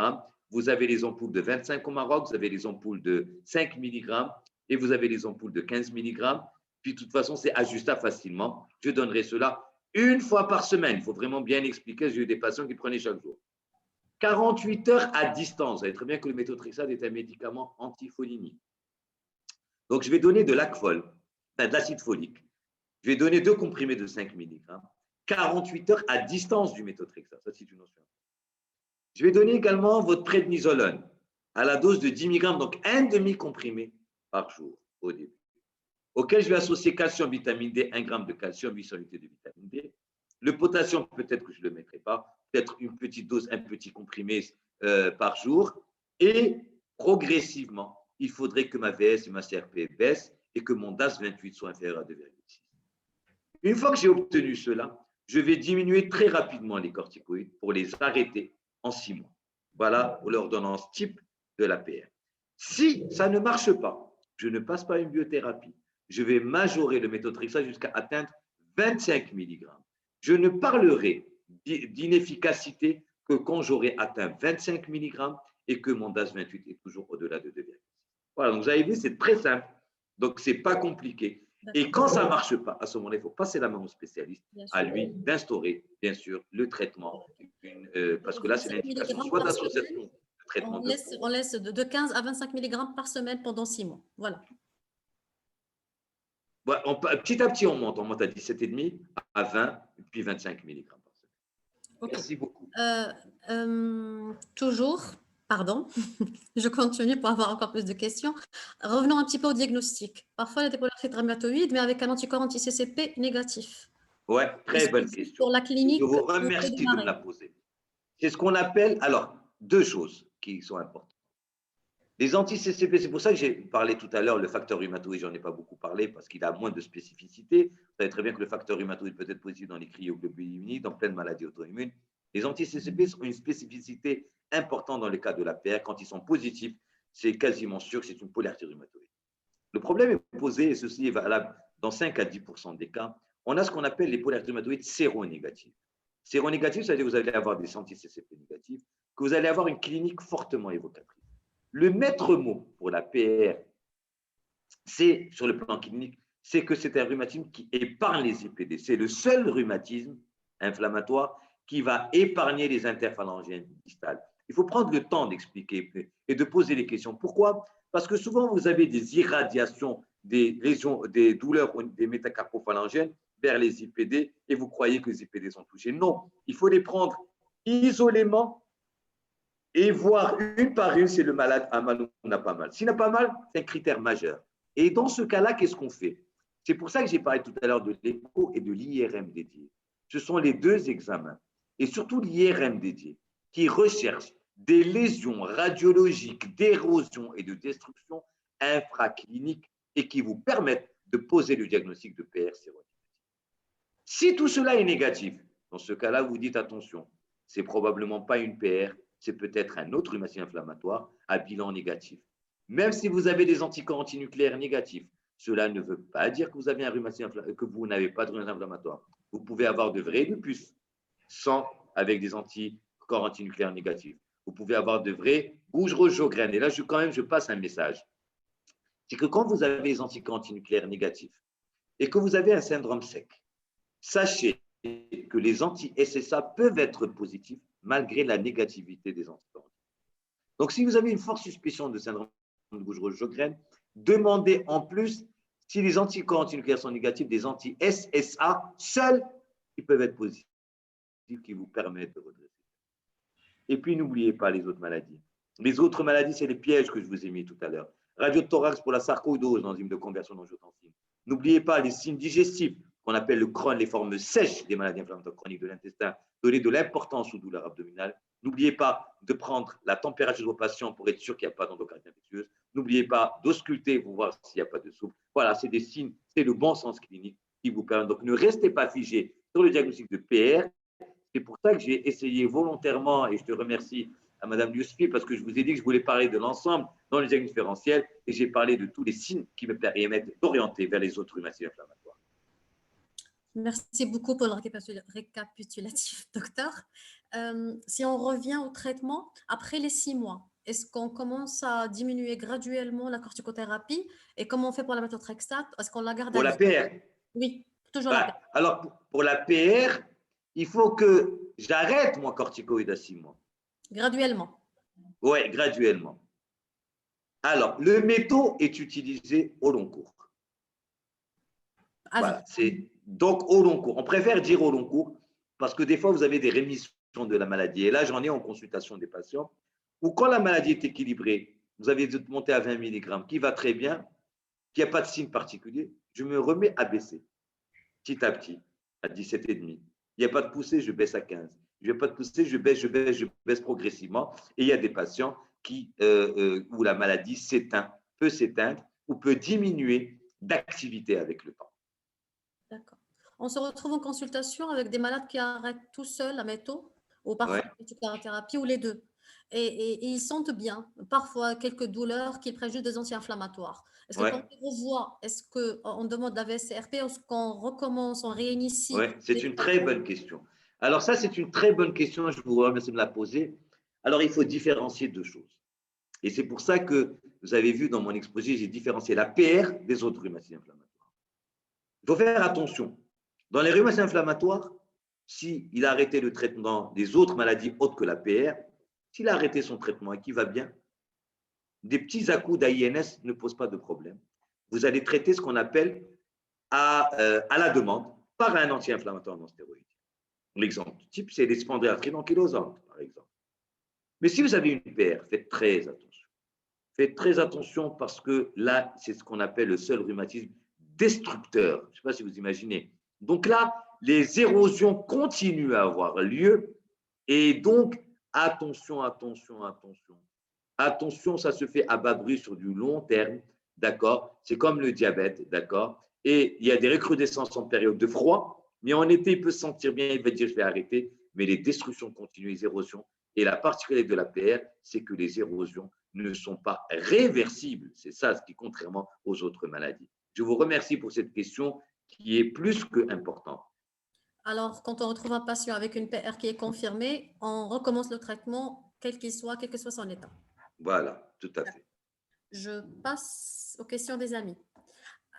Vous avez les ampoules de 25 au Maroc, vous avez les ampoules de 5 mg et vous avez les ampoules de 15 mg. Puis, de toute façon, c'est ajustable facilement. Je donnerai cela une fois par semaine. Il faut vraiment bien expliquer. J'ai eu des patients qui prenaient chaque jour. 48 heures à distance. Vous savez très bien que le méthotrexate est un médicament antifolinique. Donc, je vais donner de l'Acfol, de l'acide folique. Je vais donner 2 comprimés de 5 mg, 48 heures à distance du méthotrexate. Ça, c'est une notion. Je vais donner également votre prednisolone à la dose de 10 mg, donc un demi-comprimé par jour au début, auquel je vais associer calcium, vitamine D, 1 g de calcium, 800 unités de vitamine D. Le potassium, peut-être que je ne le mettrai pas, peut-être une petite dose, un petit comprimé par jour. Et progressivement, il faudrait que ma VS et ma CRP baissent et que mon DAS 28 soit inférieur à 2,6. Une fois que j'ai obtenu cela, je vais diminuer très rapidement les corticoïdes pour les arrêter en 6 mois. Voilà pour l'ordonnance type de l'APR. Si ça ne marche pas, je ne passe pas une biothérapie. Je vais majorer le méthotrexate jusqu'à atteindre 25 mg. Je ne parlerai d'inefficacité que quand j'aurai atteint 25 mg et que mon DAS 28 est toujours au-delà de 2,6. Voilà, donc vous avez vu, c'est très simple. Donc, ce n'est pas compliqué. Et quand ça ne marche pas, à ce moment-là, il faut passer la main au spécialiste, à lui d'instaurer, bien sûr, le traitement. Parce que là, c'est l'indication soit d'association de traitement on laisse de 15 à 25 mg par semaine pendant 6 mois. Voilà. Petit à petit, on monte à 17,5, à 20, puis 25 mg par semaine. Okay. Merci beaucoup. Toujours, pardon, je continue pour avoir encore plus de questions. Revenons un petit peu au diagnostic. Parfois, il y a des polyarthrite rhumatoïde, mais avec un anticorps anti-CCP négatif. Oui, très bonne question. Pour la clinique, je vous remercie de me la poser. C'est ce qu'on appelle, alors, 2 choses qui sont importantes. Les anti-CCP, c'est pour ça que j'ai parlé tout à l'heure, le facteur rhumatoïde, j'en ai pas beaucoup parlé parce qu'il a moins de spécificité. Vous savez très bien que le facteur rhumatoïde peut être positif dans les cryoglobulinemiques, dans plein de maladies auto-immunes. Les anti-CCP ont une spécificité importante dans le cas de l'APR. Quand ils sont positifs, c'est quasiment sûr que c'est une polyarthrite rhumatoïde. Le problème est posé, et ceci est valable dans 5 à 10% des cas, on a ce qu'on appelle les polyarthrites rhumatoïdes séronégatives. Séronégatives, c'est-à-dire que vous allez avoir des anti-CCP négatifs, que vous allez avoir une clinique fortement évocatrice. Le maître mot pour la PR, c'est, sur le plan clinique, c'est que c'est un rhumatisme qui épargne les IPD. C'est le seul rhumatisme inflammatoire qui va épargner les interphalangiennes distales. Il faut prendre le temps d'expliquer et de poser les questions. Pourquoi? Parce que souvent, vous avez des irradiations, des lésions, des douleurs, des métacarpophalangiennes vers les IPD et vous croyez que les IPD sont touchés. Non, il faut les prendre isolément et voir une par une si le malade a mal ou n'a pas mal. S'il n'a pas mal, c'est un critère majeur. Et dans ce cas-là, qu'est-ce qu'on fait? C'est pour ça que j'ai parlé tout à l'heure de l'écho et de l'IRM dédié. Ce sont les 2 examens, et surtout l'IRM dédié, qui recherche des lésions radiologiques d'érosion et de destruction infracliniques et qui vous permettent de poser le diagnostic de PR séronégatif. Si tout cela est négatif, dans ce cas-là, vous dites attention, c'est probablement pas une PR, c'est peut-être un autre rhumatisme inflammatoire à bilan négatif. Même si vous avez des anticorps antinucléaires négatifs, cela ne veut pas dire que vous avez un rhumatisme que vous n'avez pas de rhumatisme inflammatoire. Vous pouvez avoir de vrais lupus sans avec des anticorps antinucléaires négatifs. Vous pouvez avoir de vrais rouge-rose-jaune. Et là, je passe un message. c'est que quand vous avez les anticorps antinucléaires négatifs et que vous avez un syndrome sec, sachez que les anti-SSA peuvent être positifs malgré la négativité des anticorps. Donc, si vous avez une forte suspicion de syndrome de Gauche-Sjogren, demandez en plus si les anticorps antinucléaires sont négatifs, des anti-SSA seuls qui peuvent être positifs, qui vous permettent de redresser. Et puis, n'oubliez pas les autres maladies. Les autres maladies, c'est les pièges que je vous ai mis tout à l'heure. Radiothorax pour la sarcoïdose, l'enzyme de conversion d'angiotensine. N'oubliez pas les signes digestifs, qu'on appelle le Crohn, les formes sèches des maladies inflammatoires chroniques de l'intestin, donner de l'importance aux douleurs abdominales. N'oubliez pas de prendre la température de vos patients pour être sûr qu'il n'y a pas d'endocarditis infectieuse. N'oubliez pas d'ausculter pour voir s'il n'y a pas de souffle. Voilà, c'est des signes, c'est le bon sens clinique qui vous permet. Donc, ne restez pas figé sur le diagnostic de PR. C'est pour ça que j'ai essayé volontairement, et je te remercie à Mme Yousfi, parce que je vous ai dit que je voulais parler de l'ensemble dans le diagnostic différentiel, et j'ai parlé de tous les signes qui me permettent d'orienter vers les autres rhumatismes inflammatoires. Merci beaucoup pour le récapitulatif, docteur. Si on revient au traitement, après les 6 mois, est-ce qu'on commence à diminuer graduellement la corticothérapie? Et comment on fait pour la méthotrexate? Est-ce qu'on la garde Pour à la vie? PR, Oui, toujours la PR. alors pour la PR, il faut que j'arrête mon corticoïde à 6 mois. Graduellement. Oui, graduellement. Alors, le métaux est utilisé au long cours. À Voilà, vie. donc au long cours. On préfère dire au long cours parce que des fois, vous avez des rémissions de la maladie. Et là, j'en ai en consultation des patients où quand la maladie est équilibrée, vous avez monté à 20 mg, qui va très bien, qui n'a pas de signe particulier, je me remets à baisser petit à petit à 17,5. Il n'y a pas de poussée, je baisse à 15. Il n'y a pas de poussée, je baisse progressivement. Et il y a des patients où la maladie peut s'éteindre ou peut diminuer d'activité avec le temps. D'accord. On se retrouve en consultation avec des malades qui arrêtent tout seuls la métaux ou parfois la thérapie ou les deux. Et ils sentent bien, parfois quelques douleurs qui prennent juste des anti-inflammatoires. Est-ce que quand on revoit, est-ce qu'on demande la VSCRP, est-ce qu'on recommence, on réinitie? Oui, c'est une très bonne question. Alors ça, c'est une très bonne question, je vous remercie de me la poser. Alors, il faut différencier deux choses. Et c'est pour ça que vous avez vu dans mon exposé, j'ai différencié la PR des autres rhumatismes inflammatoires. Il faut faire attention. Dans les rhumatismes inflammatoires, s'il a arrêté le traitement des autres maladies autres que la PR, s'il a arrêté son traitement et qu'il va bien, des petits à-coups d'AINS ne posent pas de problème. Vous allez traiter ce qu'on appelle à la demande par un anti-inflammatoire non stéroïdien. L'exemple type, c'est les spondylarthrite ankylosante, par exemple. Mais si vous avez une PR, faites très attention. Faites très attention parce que là, c'est ce qu'on appelle le seul rhumatisme destructeur. Je ne sais pas si vous imaginez. Donc là, les érosions continuent à avoir lieu et donc, attention, attention, attention. Attention, ça se fait à bas bruit sur du long terme, d'accord? C'est comme le diabète, d'accord? Et il y a des recrudescences en période de froid, mais en été, il peut se sentir bien, il va dire je vais arrêter, mais les destructions continuent, les érosions. Et la particularité de la PR, c'est que les érosions ne sont pas réversibles. C'est ça ce qui, contrairement aux autres maladies. Je vous remercie pour cette question qui est plus qu'importante. Alors, quand on retrouve un patient avec une PR qui est confirmée, on recommence le traitement, quel qu'il soit, quel que soit son état. Voilà, tout à fait. Je passe aux questions des amis.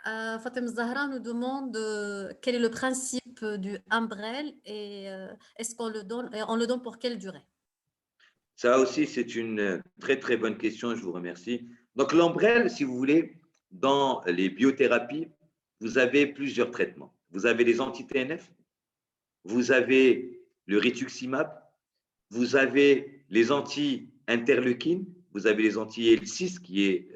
Fatem Zahra nous demande quel est le principe du Ambrel et est-ce qu'on le donne, on le donne pour quelle durée? Ça aussi, c'est une très, très bonne question. Je vous remercie. Donc, l'Ambrel, si vous voulez, dans les biothérapies, vous avez plusieurs traitements. Vous avez les anti-TNF, vous avez le rituximab, vous avez les anti-interleukines, vous avez les anti-IL6 qui est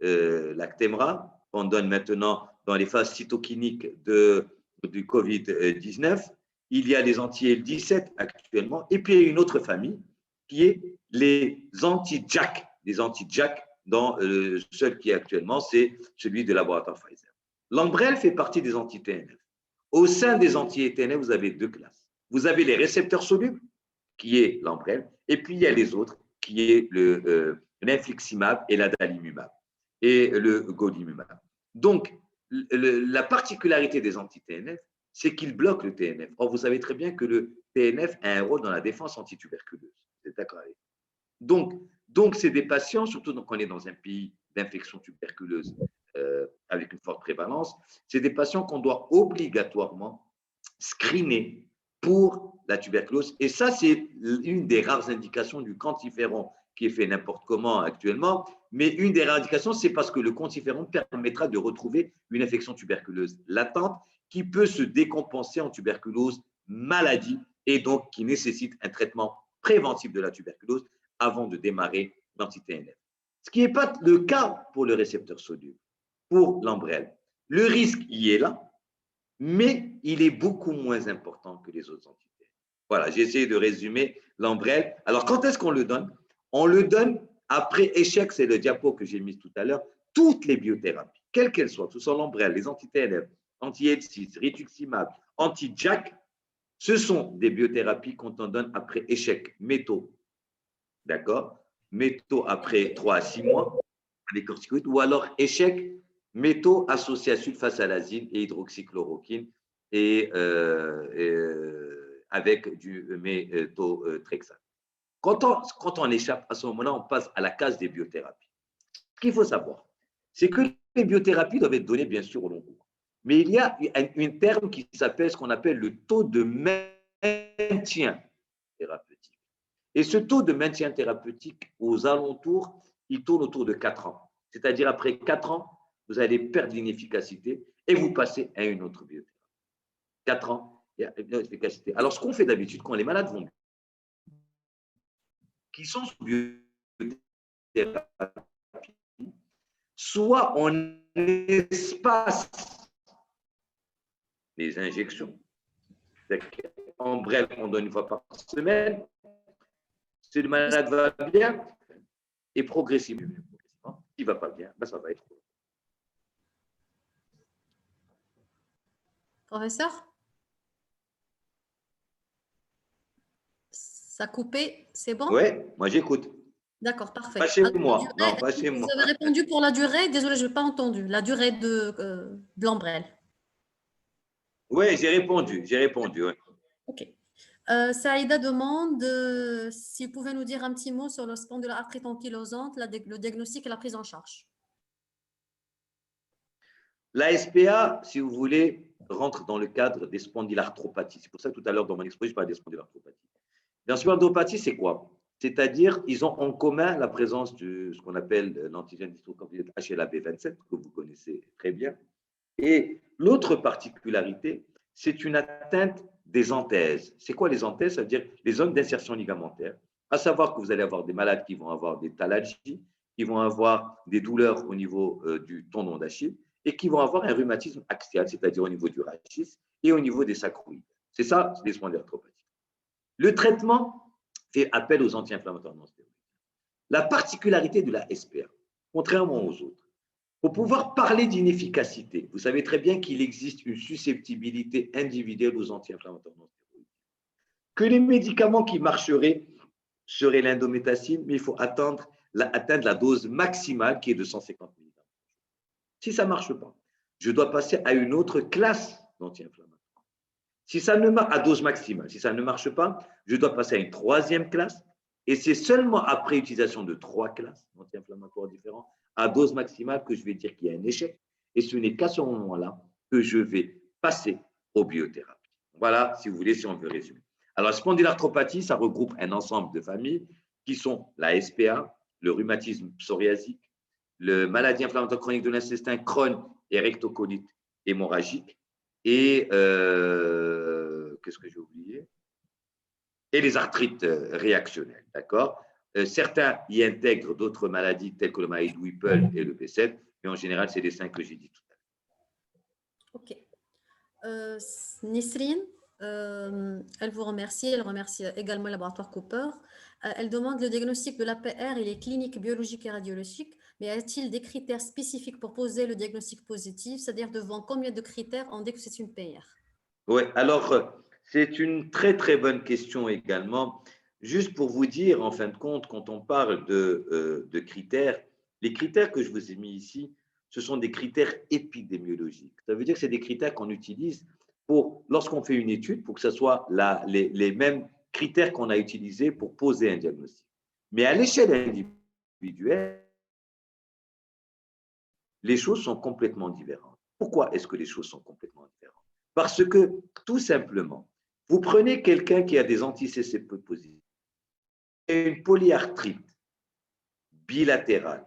l'Actemra, qu'on donne maintenant dans les phases cytokiniques du Covid-19. Il y a les anti-IL17 actuellement, et puis il y a une autre famille qui est les anti-JAK. Les anti-JAK, dans celui qui est actuellement, c'est celui de laboratoire Pfizer. L'Ambrel fait partie des anti-TNF. Au sein des anti-TNF, vous avez deux classes. Vous avez les récepteurs solubles, qui est l'Ambrel, et puis il y a les autres, qui est l'infliximab et l'adalimumab, et le golimumab. Donc, la particularité des anti-TNF, c'est qu'ils bloquent le TNF. Or, vous savez très bien que le TNF a un rôle dans la défense antituberculeuse. Vous êtes d'accord avec? Donc c'est des patients, surtout quand on est dans un pays d'infection tuberculeuse avec une forte prévalence, c'est des patients qu'on doit obligatoirement screener pour la tuberculose. Et ça, c'est une des rares indications du quantiferon qui est fait n'importe comment actuellement. Mais une des rares indications, c'est parce que le quantiferon permettra de retrouver une infection tuberculeuse latente qui peut se décompenser en tuberculose maladie et donc qui nécessite un traitement préventif de la tuberculose avant de démarrer l'anti-TNF. Ce qui n'est pas le cas pour le récepteur soluble, pour l'Ambrelle. Le risque y est là, mais il est beaucoup moins important que les autres entités. Voilà, j'ai essayé de résumer l'Ambrelle. Alors, quand est-ce qu'on le donne? On le donne après échec, c'est le diapo que j'ai mis tout à l'heure, toutes les biothérapies, quelles qu'elles soient, que ce soit l'Ambrelle, les anti-TNF, anti-L6, rituximab, anti-JAK, ce sont des biothérapies qu'on en donne après échec, métaux, d'accord? Métaux après 3 à 6 mois, avec corticoïdes, ou alors échec, métaux associés à sulfasalazine et hydroxychloroquine et avec du méthotrexate. Quand on échappe, à ce moment-là, on passe à la case des biothérapies. Ce qu'il faut savoir, c'est que les biothérapies doivent être données, bien sûr, au long cours. Mais il y a un terme qui s'appelle ce qu'on appelle le taux de maintien thérapeutique. Et ce taux de maintien thérapeutique, aux alentours, il tourne autour de 4 ans. C'est-à-dire, après 4 ans, vous allez perdre l'inefficacité et vous passez à une autre biothérapie. 4 ans, il y a une efficacité. Alors, ce qu'on fait d'habitude, quand les malades vont qui sont sous biothérapie, soit on espace les injections. Ambrelle, on donne une fois par semaine. Si le malade va bien, et progressivement, s'il ne va pas bien, ben ça va être. Professeur? Ça a coupé, c'est bon? Oui, moi j'écoute. D'accord, parfait. Pas chez moi. Non, pas chez vous moi. avez répondu pour la durée. Désolé, je n'ai pas entendu. La durée de l'Ambrelle. Oui, j'ai répondu. Ouais. OK. Saïda demande si vous pouvez nous dire un petit mot sur le spondyloarthrite ankylosante, le diagnostic et la prise en charge. La SPA, si vous voulez, rentre dans le cadre des spondylarthropathies. C'est pour ça que tout à l'heure, dans mon exposé, je parlais des spondylarthropathies. La spondyloarthropathie, c'est quoi? C'est-à-dire, ils ont en commun la présence de ce qu'on appelle l'antigène dystrophique HLA-B27, que vous connaissez très bien. Et l'autre particularité, c'est une atteinte des anthèses. C'est quoi les anthèses? Ça veut dire les zones d'insertion ligamentaire. À savoir que vous allez avoir des malades qui vont avoir des thalalgies, qui vont avoir des douleurs au niveau du tendon d'Achille et qui vont avoir un rhumatisme axial, c'est-à-dire au niveau du rachis et au niveau des sacroïdes. C'est ça, les spondylarthropathies. Le traitement fait appel aux anti-inflammatoires non stéroïdiens. La particularité de la SPA, contrairement aux autres, pour pouvoir parler d'inefficacité, vous savez très bien qu'il existe une susceptibilité individuelle aux anti-inflammatoires non stéroïdiens. Que les médicaments qui marcheraient seraient l'indométacine, mais il faut atteindre la dose maximale qui est de 150 mg. Si ça ne marche pas, je dois passer à une autre classe d'anti-inflammatoires. Si ça ne marche à dose maximale, si ça ne marche pas, je dois passer à une troisième classe. Et c'est seulement après utilisation de 3 classes d'anti-inflammatoires différents à dose maximale que je vais dire qu'il y a un échec. Et ce n'est qu'à ce moment-là que je vais passer aux biothérapies. Voilà, si vous voulez, si on veut résumer. Alors, la spondylarthropathie, ça regroupe un ensemble de familles qui sont la SPA, le rhumatisme psoriasique, la maladie inflammatoire chronique de l'intestin, Crohn et rectocolite hémorragique, et qu'est-ce que j'ai oublié? Et les arthrites réactionnelles, d'accord? Certains y intègrent d'autres maladies telles que le maladie de Whipple et le B7, mais en général, c'est les 5 que j'ai dit tout à l'heure. OK. Nisrine, elle vous remercie. Elle remercie également le laboratoire Cooper. Elle demande le diagnostic de l'APR, il est clinique, biologique et radiologique, mais y a-t-il des critères spécifiques pour poser le diagnostic positif, c'est-à-dire devant combien de critères on dit que c'est une PR? Oui, alors c'est une très très bonne question également. Juste pour vous dire, en fin de compte, quand on parle de critères, les critères que je vous ai mis ici, ce sont des critères épidémiologiques. Ça veut dire que c'est des critères qu'on utilise pour, lorsqu'on fait une étude, pour que ce soit les mêmes critères qu'on a utilisés pour poser un diagnostic. Mais à l'échelle individuelle, les choses sont complètement différentes. Pourquoi est-ce que les choses sont complètement différentes? Parce que, tout simplement, vous prenez quelqu'un qui a des anti-CCP positifs, et une polyarthrite bilatérale,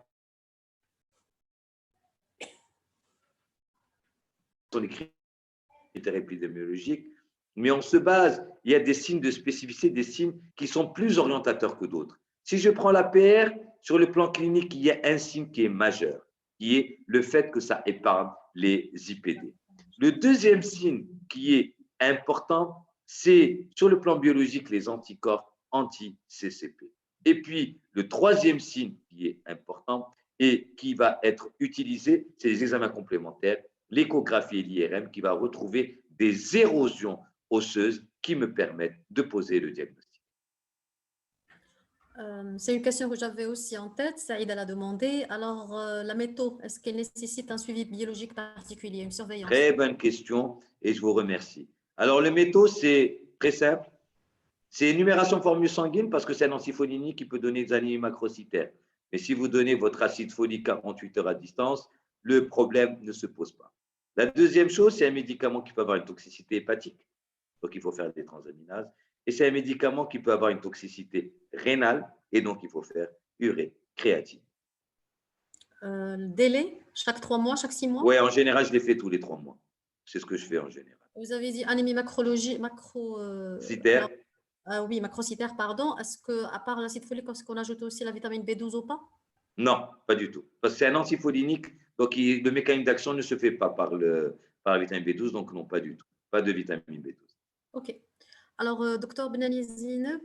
sur les critères épidémiologiques, mais on se base, il y a des signes de spécificité, des signes qui sont plus orientateurs que d'autres. Si je prends la PR, sur le plan clinique, il y a un signe qui est majeur, qui est le fait que ça épargne les IPD. Le deuxième signe qui est important, c'est sur le plan biologique, les anticorps anti-CCP. Et puis, le troisième signe qui est important et qui va être utilisé, c'est les examens complémentaires, l'échographie et l'IRM qui va retrouver des érosions osseuses qui me permettent de poser le diagnostic. C'est une question que j'avais aussi en tête, Saïd l'a demandé. Alors, la métaux, est-ce qu'elle nécessite un suivi biologique particulier, une surveillance? Très bonne question et je vous remercie. Alors, le métaux, c'est très simple. C'est énumération formule sanguine parce que c'est un antifolinique qui peut donner des anémies macrocytaires. Mais si vous donnez votre acide folique à 48 heures à distance, le problème ne se pose pas. La deuxième chose, c'est un médicament qui peut avoir une toxicité hépatique. Donc, il faut faire des transaminases. Et c'est un médicament qui peut avoir une toxicité rénale. Et donc, il faut faire urée, créatine. Le délai, chaque 3 mois, chaque 6 mois? Oui, en général, je les fais tous les 3 mois. C'est ce que je fais en général. Vous avez dit anémie Cytaire. oui, macrocytaire, pardon. Est-ce qu'à part l'acide folique, est-ce qu'on ajoute aussi la vitamine B12 ou pas? Non, pas du tout. Parce que c'est un antifolinique, donc le mécanisme d'action ne se fait pas par la vitamine B12, donc non, pas du tout. Pas de vitamine B12. OK. Alors, docteur Benalizine,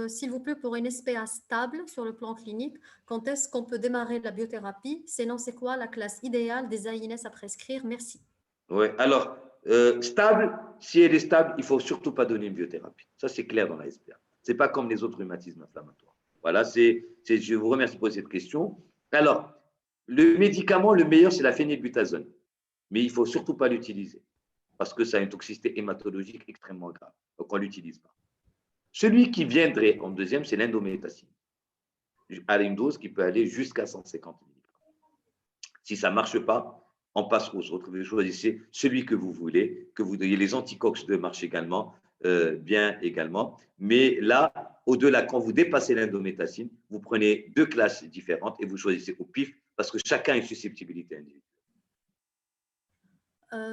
s'il vous plaît, pour une SPA stable sur le plan clinique, quand est-ce qu'on peut démarrer la biothérapie? Sinon, c'est quoi la classe idéale des AINS à prescrire? Merci. Oui, alors, stable, si elle est stable, il ne faut surtout pas donner une biothérapie. Ça, c'est clair dans la SPA. Ce n'est pas comme les autres rhumatismes inflammatoires. Voilà, je vous remercie pour cette question. Alors, le médicament, le meilleur, c'est la phénylbutazone. Mais il ne faut surtout pas l'utiliser parce que ça a une toxicité hématologique extrêmement grave. Donc, on ne l'utilise pas. Celui qui viendrait en deuxième, c'est l'indométacine, à une dose qui peut aller jusqu'à 150 mg. Si ça ne marche pas, on passe aux autres. Vous choisissez celui que vous voulez, que vous ayez les anticox de marche également, bien également. Mais là, au-delà, quand vous dépassez l'indométacine, vous prenez 2 classes différentes et vous choisissez au pif parce que chacun a une susceptibilité individuelle.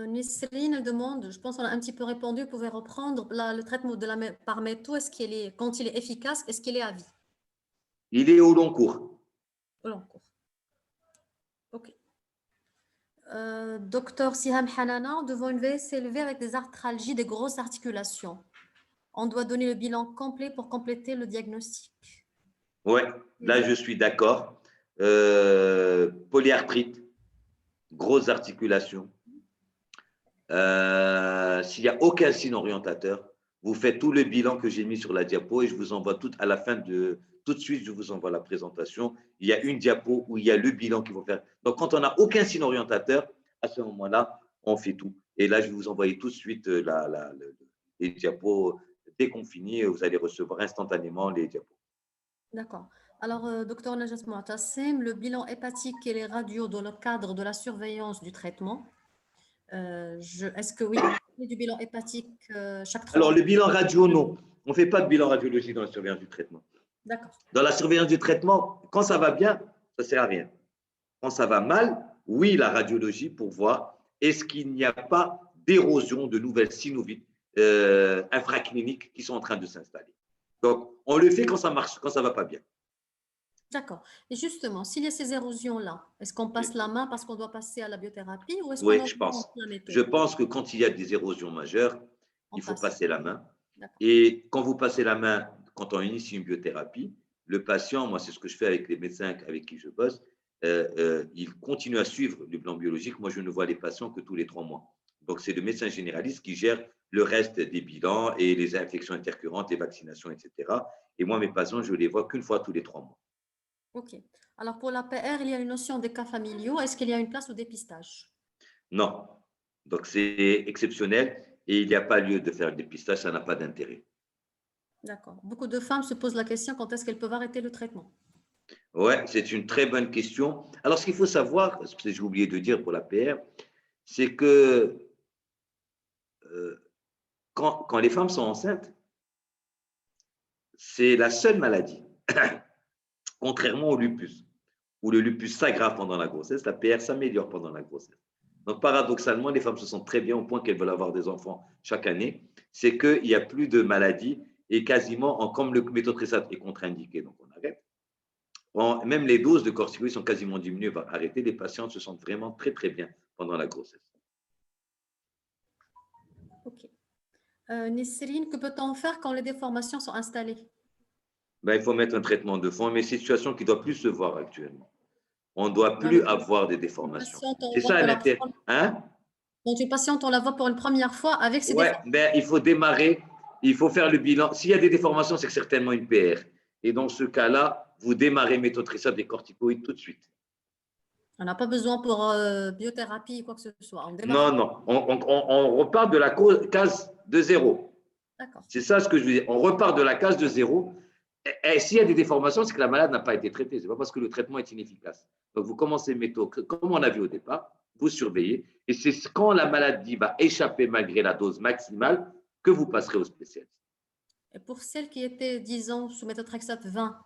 Nesrine demande, je pense qu'on a un petit peu répondu, vous pouvez reprendre le traitement par métaux, quand il est efficace, est-ce qu'il est à vie? Il est au long cours. Au long cours. OK. Docteur Siham Hanana, devant une VS élevée avec des arthralgies, des grosses articulations. On doit donner le bilan complet pour compléter le diagnostic. Oui, là je suis d'accord. Polyarthrite, grosses articulations. S'il n'y a aucun signe orientateur, vous faites tout le bilan que j'ai mis sur la diapo et je vous envoie tout à la fin tout de suite, je vous envoie la présentation. Il y a une diapo où il y a le bilan qu'il faut faire. Donc, quand on n'a aucun signe orientateur, à ce moment-là, on fait tout. Et là, je vais vous envoyer tout de suite les diapos. Dès qu'on finit, vous allez recevoir instantanément les diapos. D'accord. Alors, docteur Najat Mouatassim, le bilan hépatique et les radios dans le cadre de la surveillance du traitement, est-ce que oui, on fait du bilan hépatique chaque 3 Alors, mois? le bilan radio, non. On ne fait pas de bilan radiologique dans la surveillance du traitement. D'accord. Dans la surveillance du traitement, quand ça va bien, ça ne sert à rien. Quand ça va mal, oui, la radiologie pour voir est-ce qu'il n'y a pas d'érosion de nouvelles synovites infracliniques qui sont en train de s'installer. Donc, on le fait quand ça marche, quand ça ne va pas bien. D'accord. Et justement, s'il y a ces érosions-là, est-ce qu'on passe la main parce qu'on doit passer à la biothérapie ou est-ce qu'on Oui, en je pense. la méthode? Je pense que quand il y a des érosions majeures, il faut passer la main. Et quand vous passez la main, quand on initie une biothérapie, le patient, moi, c'est ce que je fais avec les médecins avec qui je bosse, il continue à suivre le bilan biologique. Moi, je ne vois les patients que tous les 3 mois. Donc, c'est le médecin généraliste qui gère le reste des bilans et les infections intercurrentes, les vaccinations, etc. Et moi, mes patients, je les vois qu'une fois tous les 3 mois. OK. Alors, pour la PR, il y a une notion des cas familiaux. Est-ce qu'il y a une place au dépistage? Non. Donc, c'est exceptionnel et il n'y a pas lieu de faire le dépistage, ça n'a pas d'intérêt. D'accord. Beaucoup de femmes se posent la question quand est-ce qu'elles peuvent arrêter le traitement? Ouais, c'est une très bonne question. Alors, ce qu'il faut savoir, ce que j'ai oublié de dire pour la PR, c'est que euh, quand les femmes sont enceintes, c'est la seule maladie, contrairement au lupus, où le lupus s'aggrave pendant la grossesse, la PR s'améliore pendant la grossesse. Donc, paradoxalement, les femmes se sentent très bien au point qu'elles veulent avoir des enfants chaque année. C'est qu'il n'y a plus de maladies et quasiment, comme le méthotrexate est contre-indiqué, donc on arrête. Même les doses de corticoïdes sont quasiment diminuées par arrêter. Les patientes se sentent vraiment très, très bien pendant la grossesse. Ok. Nesrine, que peut-on faire quand les déformations sont installées? Ben, il faut mettre un traitement de fond, mais c'est une situation qui ne doit plus se voir actuellement. On ne doit Non, mais plus avoir des une déformations. patiente, on C'est voit ça pour l'intérêt. Hein? quand une patiente, on la voit pour une première fois avec ses Ouais, déformations. ben, il faut démarrer, il faut faire le bilan. S'il y a des déformations, c'est certainement une PR. Et dans ce cas-là, vous démarrez méthotrexate des corticoïdes tout de suite. On n'a pas besoin pour biothérapie ou quoi que ce soit. On démarre. Non, non, on repart de la case de zéro. D'accord. C'est ça ce que je veux dire. On repart de la case de zéro. Et s'il y a des déformations, c'est que la malade n'a pas été traitée. Ce n'est pas parce que le traitement est inefficace. Donc, vous commencez métaux, comme on a vu au départ, vous surveillez. Et c'est quand la maladie va échapper malgré la dose maximale que vous passerez au spécialiste. Et pour celles qui étaient, disons, sous méthotrexate 20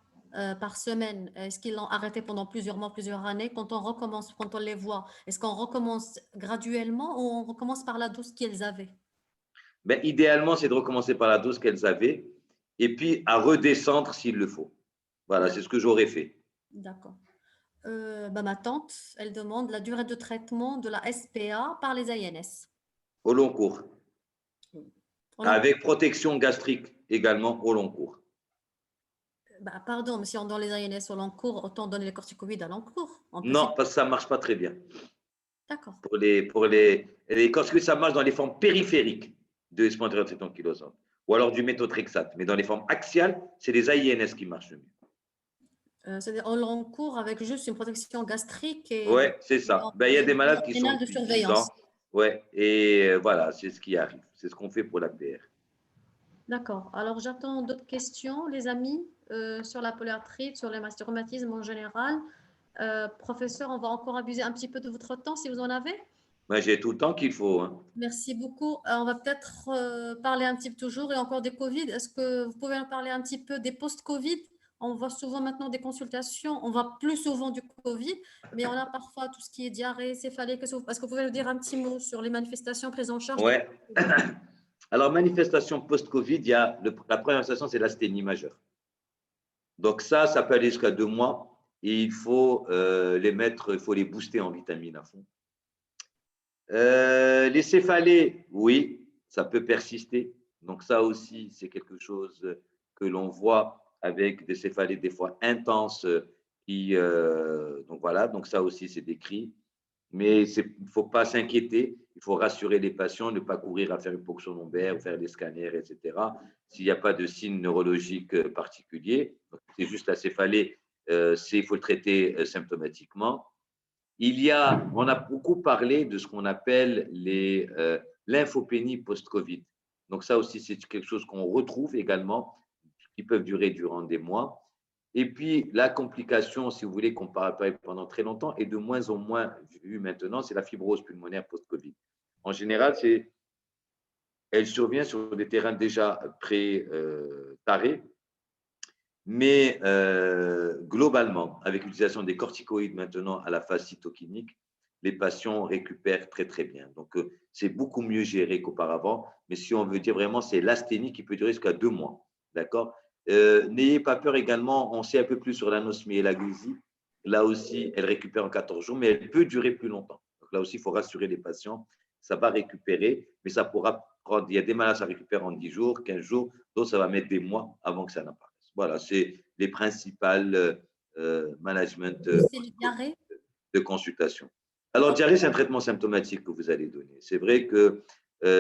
par semaine, est-ce qu'ils l'ont arrêté pendant plusieurs mois, plusieurs années? Quand on recommence, quand on les voit, est-ce qu'on recommence graduellement ou on recommence par la dose qu'ils avaient? Ben, idéalement, c'est de recommencer par la dose qu'elles avaient et puis à redescendre s'il le faut. Voilà, c'est ce que j'aurais fait. D'accord. Bah, ma tante, elle demande la durée de traitement de la SPA par les INS. Au long cours. Au long- Avec protection gastrique également au long cours. Bah, pardon, mais si on donne les INS au long cours, autant donner les corticoïdes à long cours. On peut Non, parce que ça ne marche pas très bien. D'accord. Les corticoïdes, ça marche dans les formes périphériques de spondyloarthrite ankylosante ou alors du méthotrexate. Mais dans les formes axiales, c'est les AINS qui marchent mieux. C'est-à-dire au long cours avec juste une protection gastrique Oui, et c'est ça. Ben, il y a des malades qui sont rénale de depuis 10 ans. surveillance. Ouais, et voilà, c'est ce qui arrive. C'est ce qu'on fait pour la PR. D'accord. Alors, j'attends d'autres questions, les amis, sur la polyarthrite, sur les rhumatismes en général. Professeur, on va encore abuser un petit peu de votre temps si vous en avez. Ben, j'ai tout le temps qu'il faut. Hein. Merci beaucoup. On va peut-être parler un petit peu toujours et encore des Covid. Est-ce que vous pouvez en parler un petit peu des post-Covid? On voit souvent maintenant des consultations. On voit plus souvent du Covid, mais on a parfois tout ce qui est diarrhée, céphalée. Est-ce que vous pouvez nous dire un petit mot sur les manifestations prises en charge de Ouais. Alors, manifestation post-Covid, la première manifestation, c'est l'asthénie majeure. Donc ça peut aller jusqu'à 2 mois et il faut il faut les booster en vitamines à fond. Les céphalées, oui, ça peut persister. Donc ça aussi, c'est quelque chose que l'on voit avec des céphalées des fois intenses. Donc voilà, donc ça aussi, c'est décrit. Mais il ne faut pas s'inquiéter, il faut rassurer les patients, ne pas courir à faire une ponction lombaire, faire des scanners, etc. S'il n'y a pas de signe neurologique particulier, c'est juste la céphalée, il faut le traiter symptomatiquement. On a beaucoup parlé de ce qu'on appelle les lymphopénies post-Covid. Donc ça aussi, c'est quelque chose qu'on retrouve également, qui peuvent durer durant des mois. Et puis, la complication, si vous voulez, qu'on parle pendant très longtemps, et de moins en moins vue maintenant, c'est la fibrose pulmonaire post-Covid. En général, elle survient sur des terrains déjà pré-tarés, mais globalement, avec l'utilisation des corticoïdes maintenant à la phase cytokinique, les patients récupèrent très, très bien. Donc, c'est beaucoup mieux géré qu'auparavant. Mais si on veut dire vraiment, c'est l'asthénie qui peut durer jusqu'à 2 mois. D'accord? N'ayez pas peur également, on sait un peu plus sur l'anosmie et la glycie. Là aussi, elle récupère en 14 jours, mais elle peut durer plus longtemps. Donc là aussi, il faut rassurer les patients. Ça va récupérer, mais ça pourra prendre. Il y a des malades, ça récupère en 10 jours, 15 jours. D'autres, ça va mettre des mois avant que ça n'apparaisse. Voilà, c'est les principales management C'est le diarrhée. de consultation. Alors, diarrhée, c'est un traitement symptomatique que vous allez donner. C'est vrai que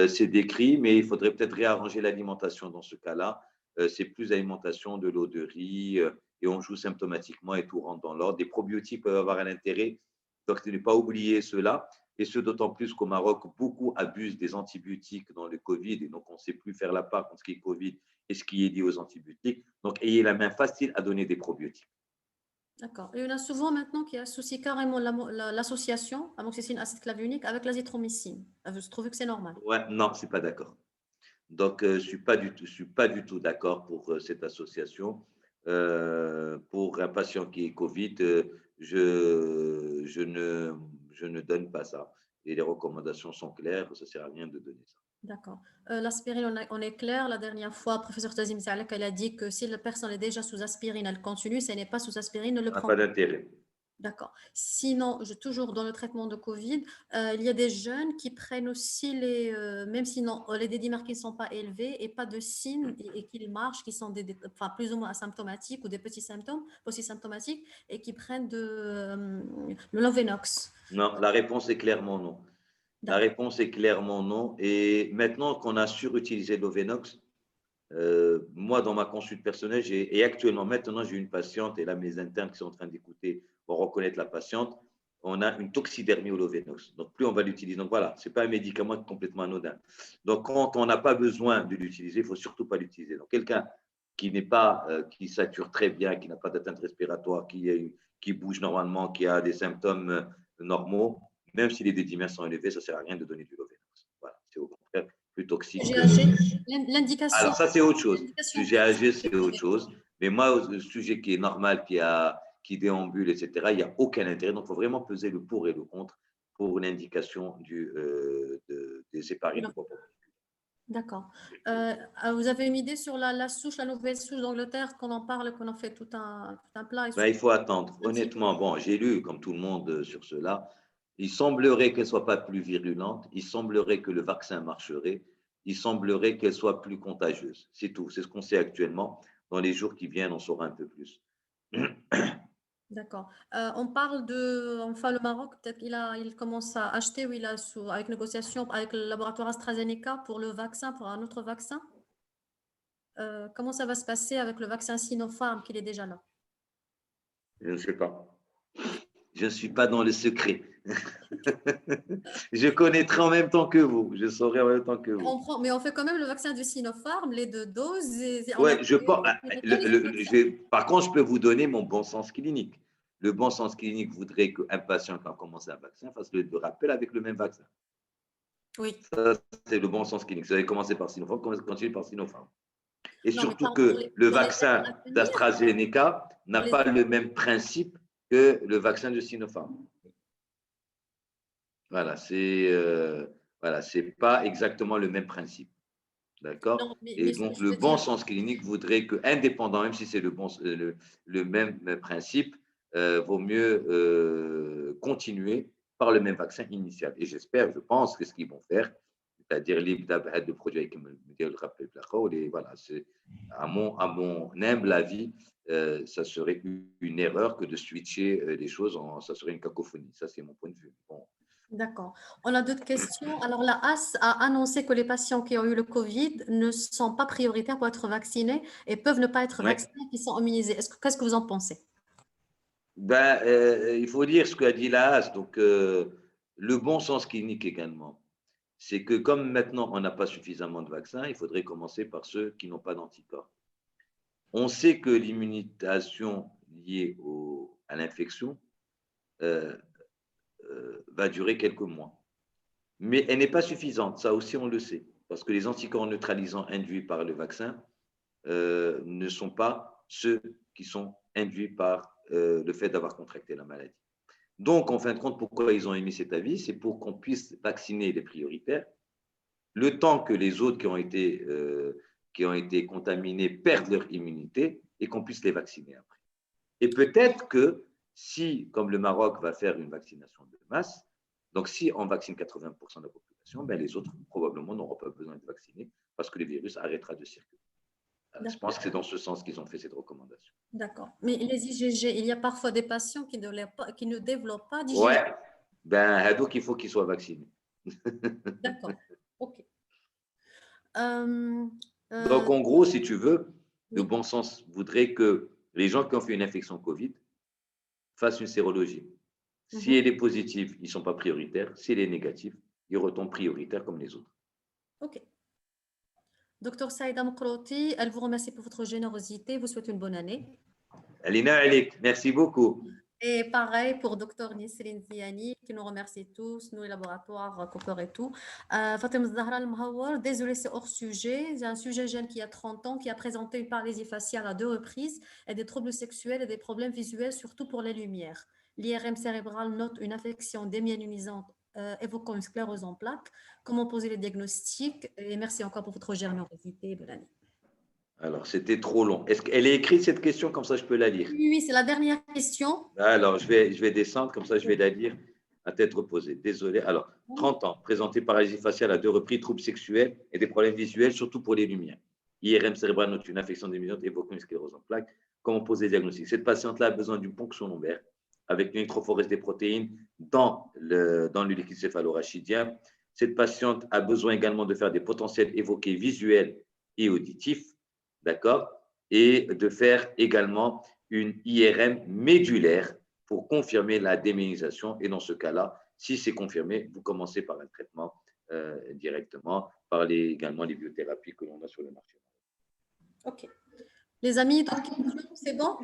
c'est décrit, mais il faudrait peut-être réarranger l'alimentation dans ce cas-là. C'est plus alimentation de l'eau de riz et on joue symptomatiquement et tout rentre dans l'ordre. Des probiotiques peuvent avoir un intérêt, donc ne pas oublier cela. Et ce, d'autant plus qu'au Maroc, beaucoup abusent des antibiotiques dans le Covid et donc on ne sait plus faire la part entre ce qui est Covid et ce qui est lié aux antibiotiques. Donc, ayez la main facile à donner des probiotiques. D'accord. Et il y en a souvent maintenant qui associent carrément l'association amoxicilline acide clavionique avec l'azithromycine. Vous trouvez que c'est normal? Ouais, non, je suis pas d'accord. Donc, je suis pas du tout d'accord pour cette association. Pour un patient qui est Covid, je ne donne pas ça. Et les recommandations sont claires, ça sert à rien de donner ça. D'accord. L'aspirine, on est clair. La dernière fois, professeur Tazim Salek, elle a dit que si la personne est déjà sous aspirine, elle continue. Si elle n'est pas sous aspirine, ne le Ça n'a prend pas pas. d'intérêt. D'accord. Sinon, toujours dans le traitement de Covid, il y a des jeunes qui prennent aussi même si les dédimarques ne sont pas élevés et pas de signes et qu'ils marchent, qui sont enfin, plus ou moins asymptomatiques ou des petits symptômes, aussi symptomatiques, et qui prennent le Lovenox. Non, la réponse est clairement non. La D'accord. réponse est clairement non. Et maintenant qu'on a surutilisé l'Ovenox, moi, dans ma consulte personnelle, et actuellement, maintenant, j'ai une patiente, et là, mes internes qui sont en train d'écouter vont reconnaître la patiente, on a une toxidermie au Lovenox. Donc, plus on va l'utiliser. Donc, voilà, ce n'est pas un médicament complètement anodin. Donc, quand on n'a pas besoin de l'utiliser, il ne faut surtout pas l'utiliser. Donc, quelqu'un qui n'est pas, qui sature très bien, qui n'a pas d'atteinte respiratoire, qui bouge normalement, qui a des symptômes normaux, même si les dédimères sont élevés, ça ne sert à rien de donner du Lovenox. Voilà, c'est au contraire plus toxique que… GAG, l'indication. Alors, ça, c'est autre chose. L'indication Sujet âgé, c'est précise. autre chose. Mais moi, le sujet qui est normal, qui déambule, etc., il n'y a aucun intérêt. Donc, il faut vraiment peser le pour et le contre pour l'indication des héparines. D'accord. Vous avez une idée sur la souche, la nouvelle souche d'Angleterre, qu'on en parle, qu'on en fait tout un plat Ben, il faut attendre. un petit peu. Honnêtement, bon, j'ai lu, comme tout le monde, sur cela. Il semblerait qu'elle ne soit pas plus virulente. Il semblerait que le vaccin marcherait. Il semblerait qu'elle soit plus contagieuse. C'est tout. C'est ce qu'on sait actuellement. Dans les jours qui viennent, on saura un peu plus. D'accord. On parle enfin, le Maroc, peut-être il commence à acheter, oui, avec négociation avec le laboratoire AstraZeneca pour le vaccin, pour un autre vaccin. Comment ça va se passer avec le vaccin Sinopharm, qui est déjà là? Je ne sais pas. Je ne suis pas dans le secret. Je connaîtrai en même temps que vous. Je saurai en même temps que vous. Mais on fait quand même le vaccin du Sinopharm, les 2 doses. On a Ouais, je pense. fait Par contre, je peux vous donner mon bon sens clinique. Le bon sens clinique voudrait qu'un patient qui a commencé un vaccin fasse le rappel avec le même vaccin. Oui. Ça, c'est le bon sens clinique. Vous avez commencé par Sinopharm, continuez par Sinopharm. Et Non, mais surtout dans que le les vaccin années à venir, d'AstraZeneca n'a dans les- pas le même principe que le vaccin de Sinopharm. Voilà, c'est pas exactement le même principe. D'accord? Non, Et mais ce que donc, je le veux bon dire, sens clinique voudrait que, indépendant, même si c'est le même principe, vaut mieux continuer par le même vaccin initial. Et j'espère, je pense que ce qu'ils vont faire, c'est-à-dire le produit avec le rappel et voilà, c'est à mon humble avis, ça serait une erreur que de switcher les choses, ça serait une cacophonie. Ça, c'est mon point de vue. Bon. d'accord. On a d'autres questions. Alors, la AS a annoncé que les patients qui ont eu le Covid ne sont pas prioritaires pour être vaccinés et peuvent ne pas être Ouais. vaccinés qui sont immunisés. Qu'est-ce que vous en pensez? Ben, il faut dire ce qu'a dit la HAS, donc le bon sens clinique également. C'est que comme maintenant on n'a pas suffisamment de vaccins, il faudrait commencer par ceux qui n'ont pas d'anticorps. On sait que l'immunisation liée à l'infection euh, va durer quelques mois. Mais elle n'est pas suffisante, ça aussi on le sait, parce que les anticorps neutralisants induits par le vaccin ne sont pas ceux qui sont induits par le fait d'avoir contracté la maladie. Donc, en fin de compte, pourquoi ils ont émis cet avis? C'est pour qu'on puisse vacciner les prioritaires, le temps que les autres qui ont été contaminés perdent leur immunité et qu'on puisse les vacciner après. Et peut-être que si, comme le Maroc va faire une vaccination de masse, donc si on vaccine 80% de la population, ben les autres probablement n'auront pas besoin de vacciner parce que le virus arrêtera de circuler. Je pense que c'est dans ce sens qu'ils ont fait cette recommandation. D'accord. Mais les IgG, il y a parfois des patients qui ne développent pas d'IgG. Ouais, ben, donc il faut qu'ils soient vaccinés. D'accord. OK. Donc, en gros, si tu veux, le Oui. bon sens voudrait que les gens qui ont fait une infection Covid fassent une sérologie. Si elle est positive, ils ne sont pas prioritaires. Si elle est négative, ils retombent prioritaires comme les autres. OK. Docteur Saïda Mokrouti, elle vous remercie pour votre générosité, vous souhaite une bonne année. Alina Alik, merci beaucoup. Et pareil pour Dr Nisrine Ziani, qui nous remercie tous, nous, les laboratoires, Cooper et tout. Fatima Zahra Al-Mahawar, désolé, c'est hors sujet. J'ai un sujet jeune qui a 30 ans, qui a présenté une paralysie faciale à 2 reprises, et des troubles sexuels et des problèmes visuels, surtout pour les lumières. L'IRM cérébral note une affection démyélinisante évoquant une sclérose en plaques. Comment poser les diagnostics? Et merci encore pour votre générosité, Belani. Alors, c'était trop long. Est-ce qu'elle est écrite cette question, comme ça je peux la lire? Oui, c'est la dernière question. Alors, je vais descendre, comme ça je vais la lire à tête reposée. Désolé. Alors, 30 ans, présenté paralysie faciale à 2 reprises, troubles sexuels et des problèmes visuels, surtout pour les lumières. IRM cérébrale note une infection démyélinisante évoquant une sclérose en plaques. Comment poser le diagnostic? Cette patiente-là a besoin d'une ponction lombaire avec une électrophorèse des protéines dans le liquide céphalorachidien. Cette patiente a besoin également de faire des potentiels évoqués visuels et auditifs, d'accord, et de faire également une IRM médulaire pour confirmer la démyélinisation. Et dans ce cas-là, si c'est confirmé, vous commencez par un traitement directement, par également les biothérapies que l'on a sur le marché. Ok. Les amis, d'autres questions? C'est bon?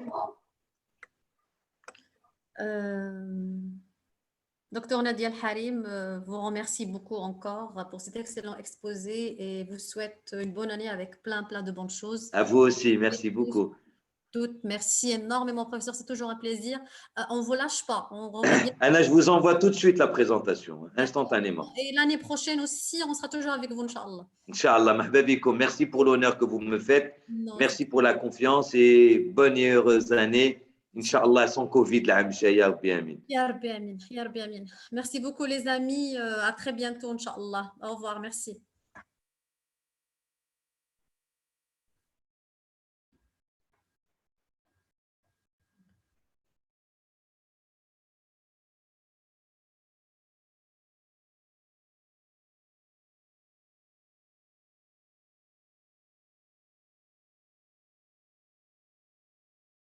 Docteur Nadia Al-Harim vous remercie beaucoup encore pour cet excellent exposé et vous souhaite une bonne année avec plein de bonnes choses. À vous aussi, merci beaucoup. Merci énormément, professeur, c'est toujours un plaisir. On ne vous lâche pas. On revient. Anna, je vous envoie tout de suite la présentation, instantanément. Et l'année prochaine aussi, on sera toujours avec vous, Inch'Allah. Inch'Allah, mahbabikum. Merci pour l'honneur que vous me faites. Non, merci pour la confiance et bonne et heureuse année. Inch'Allah, sans Covid, la Hamshaya, bienvenue. Ya Rabbi, amin. Ya Rabbi, amin. Merci beaucoup, les amis. À très bientôt, Inch'Allah. Au revoir, merci.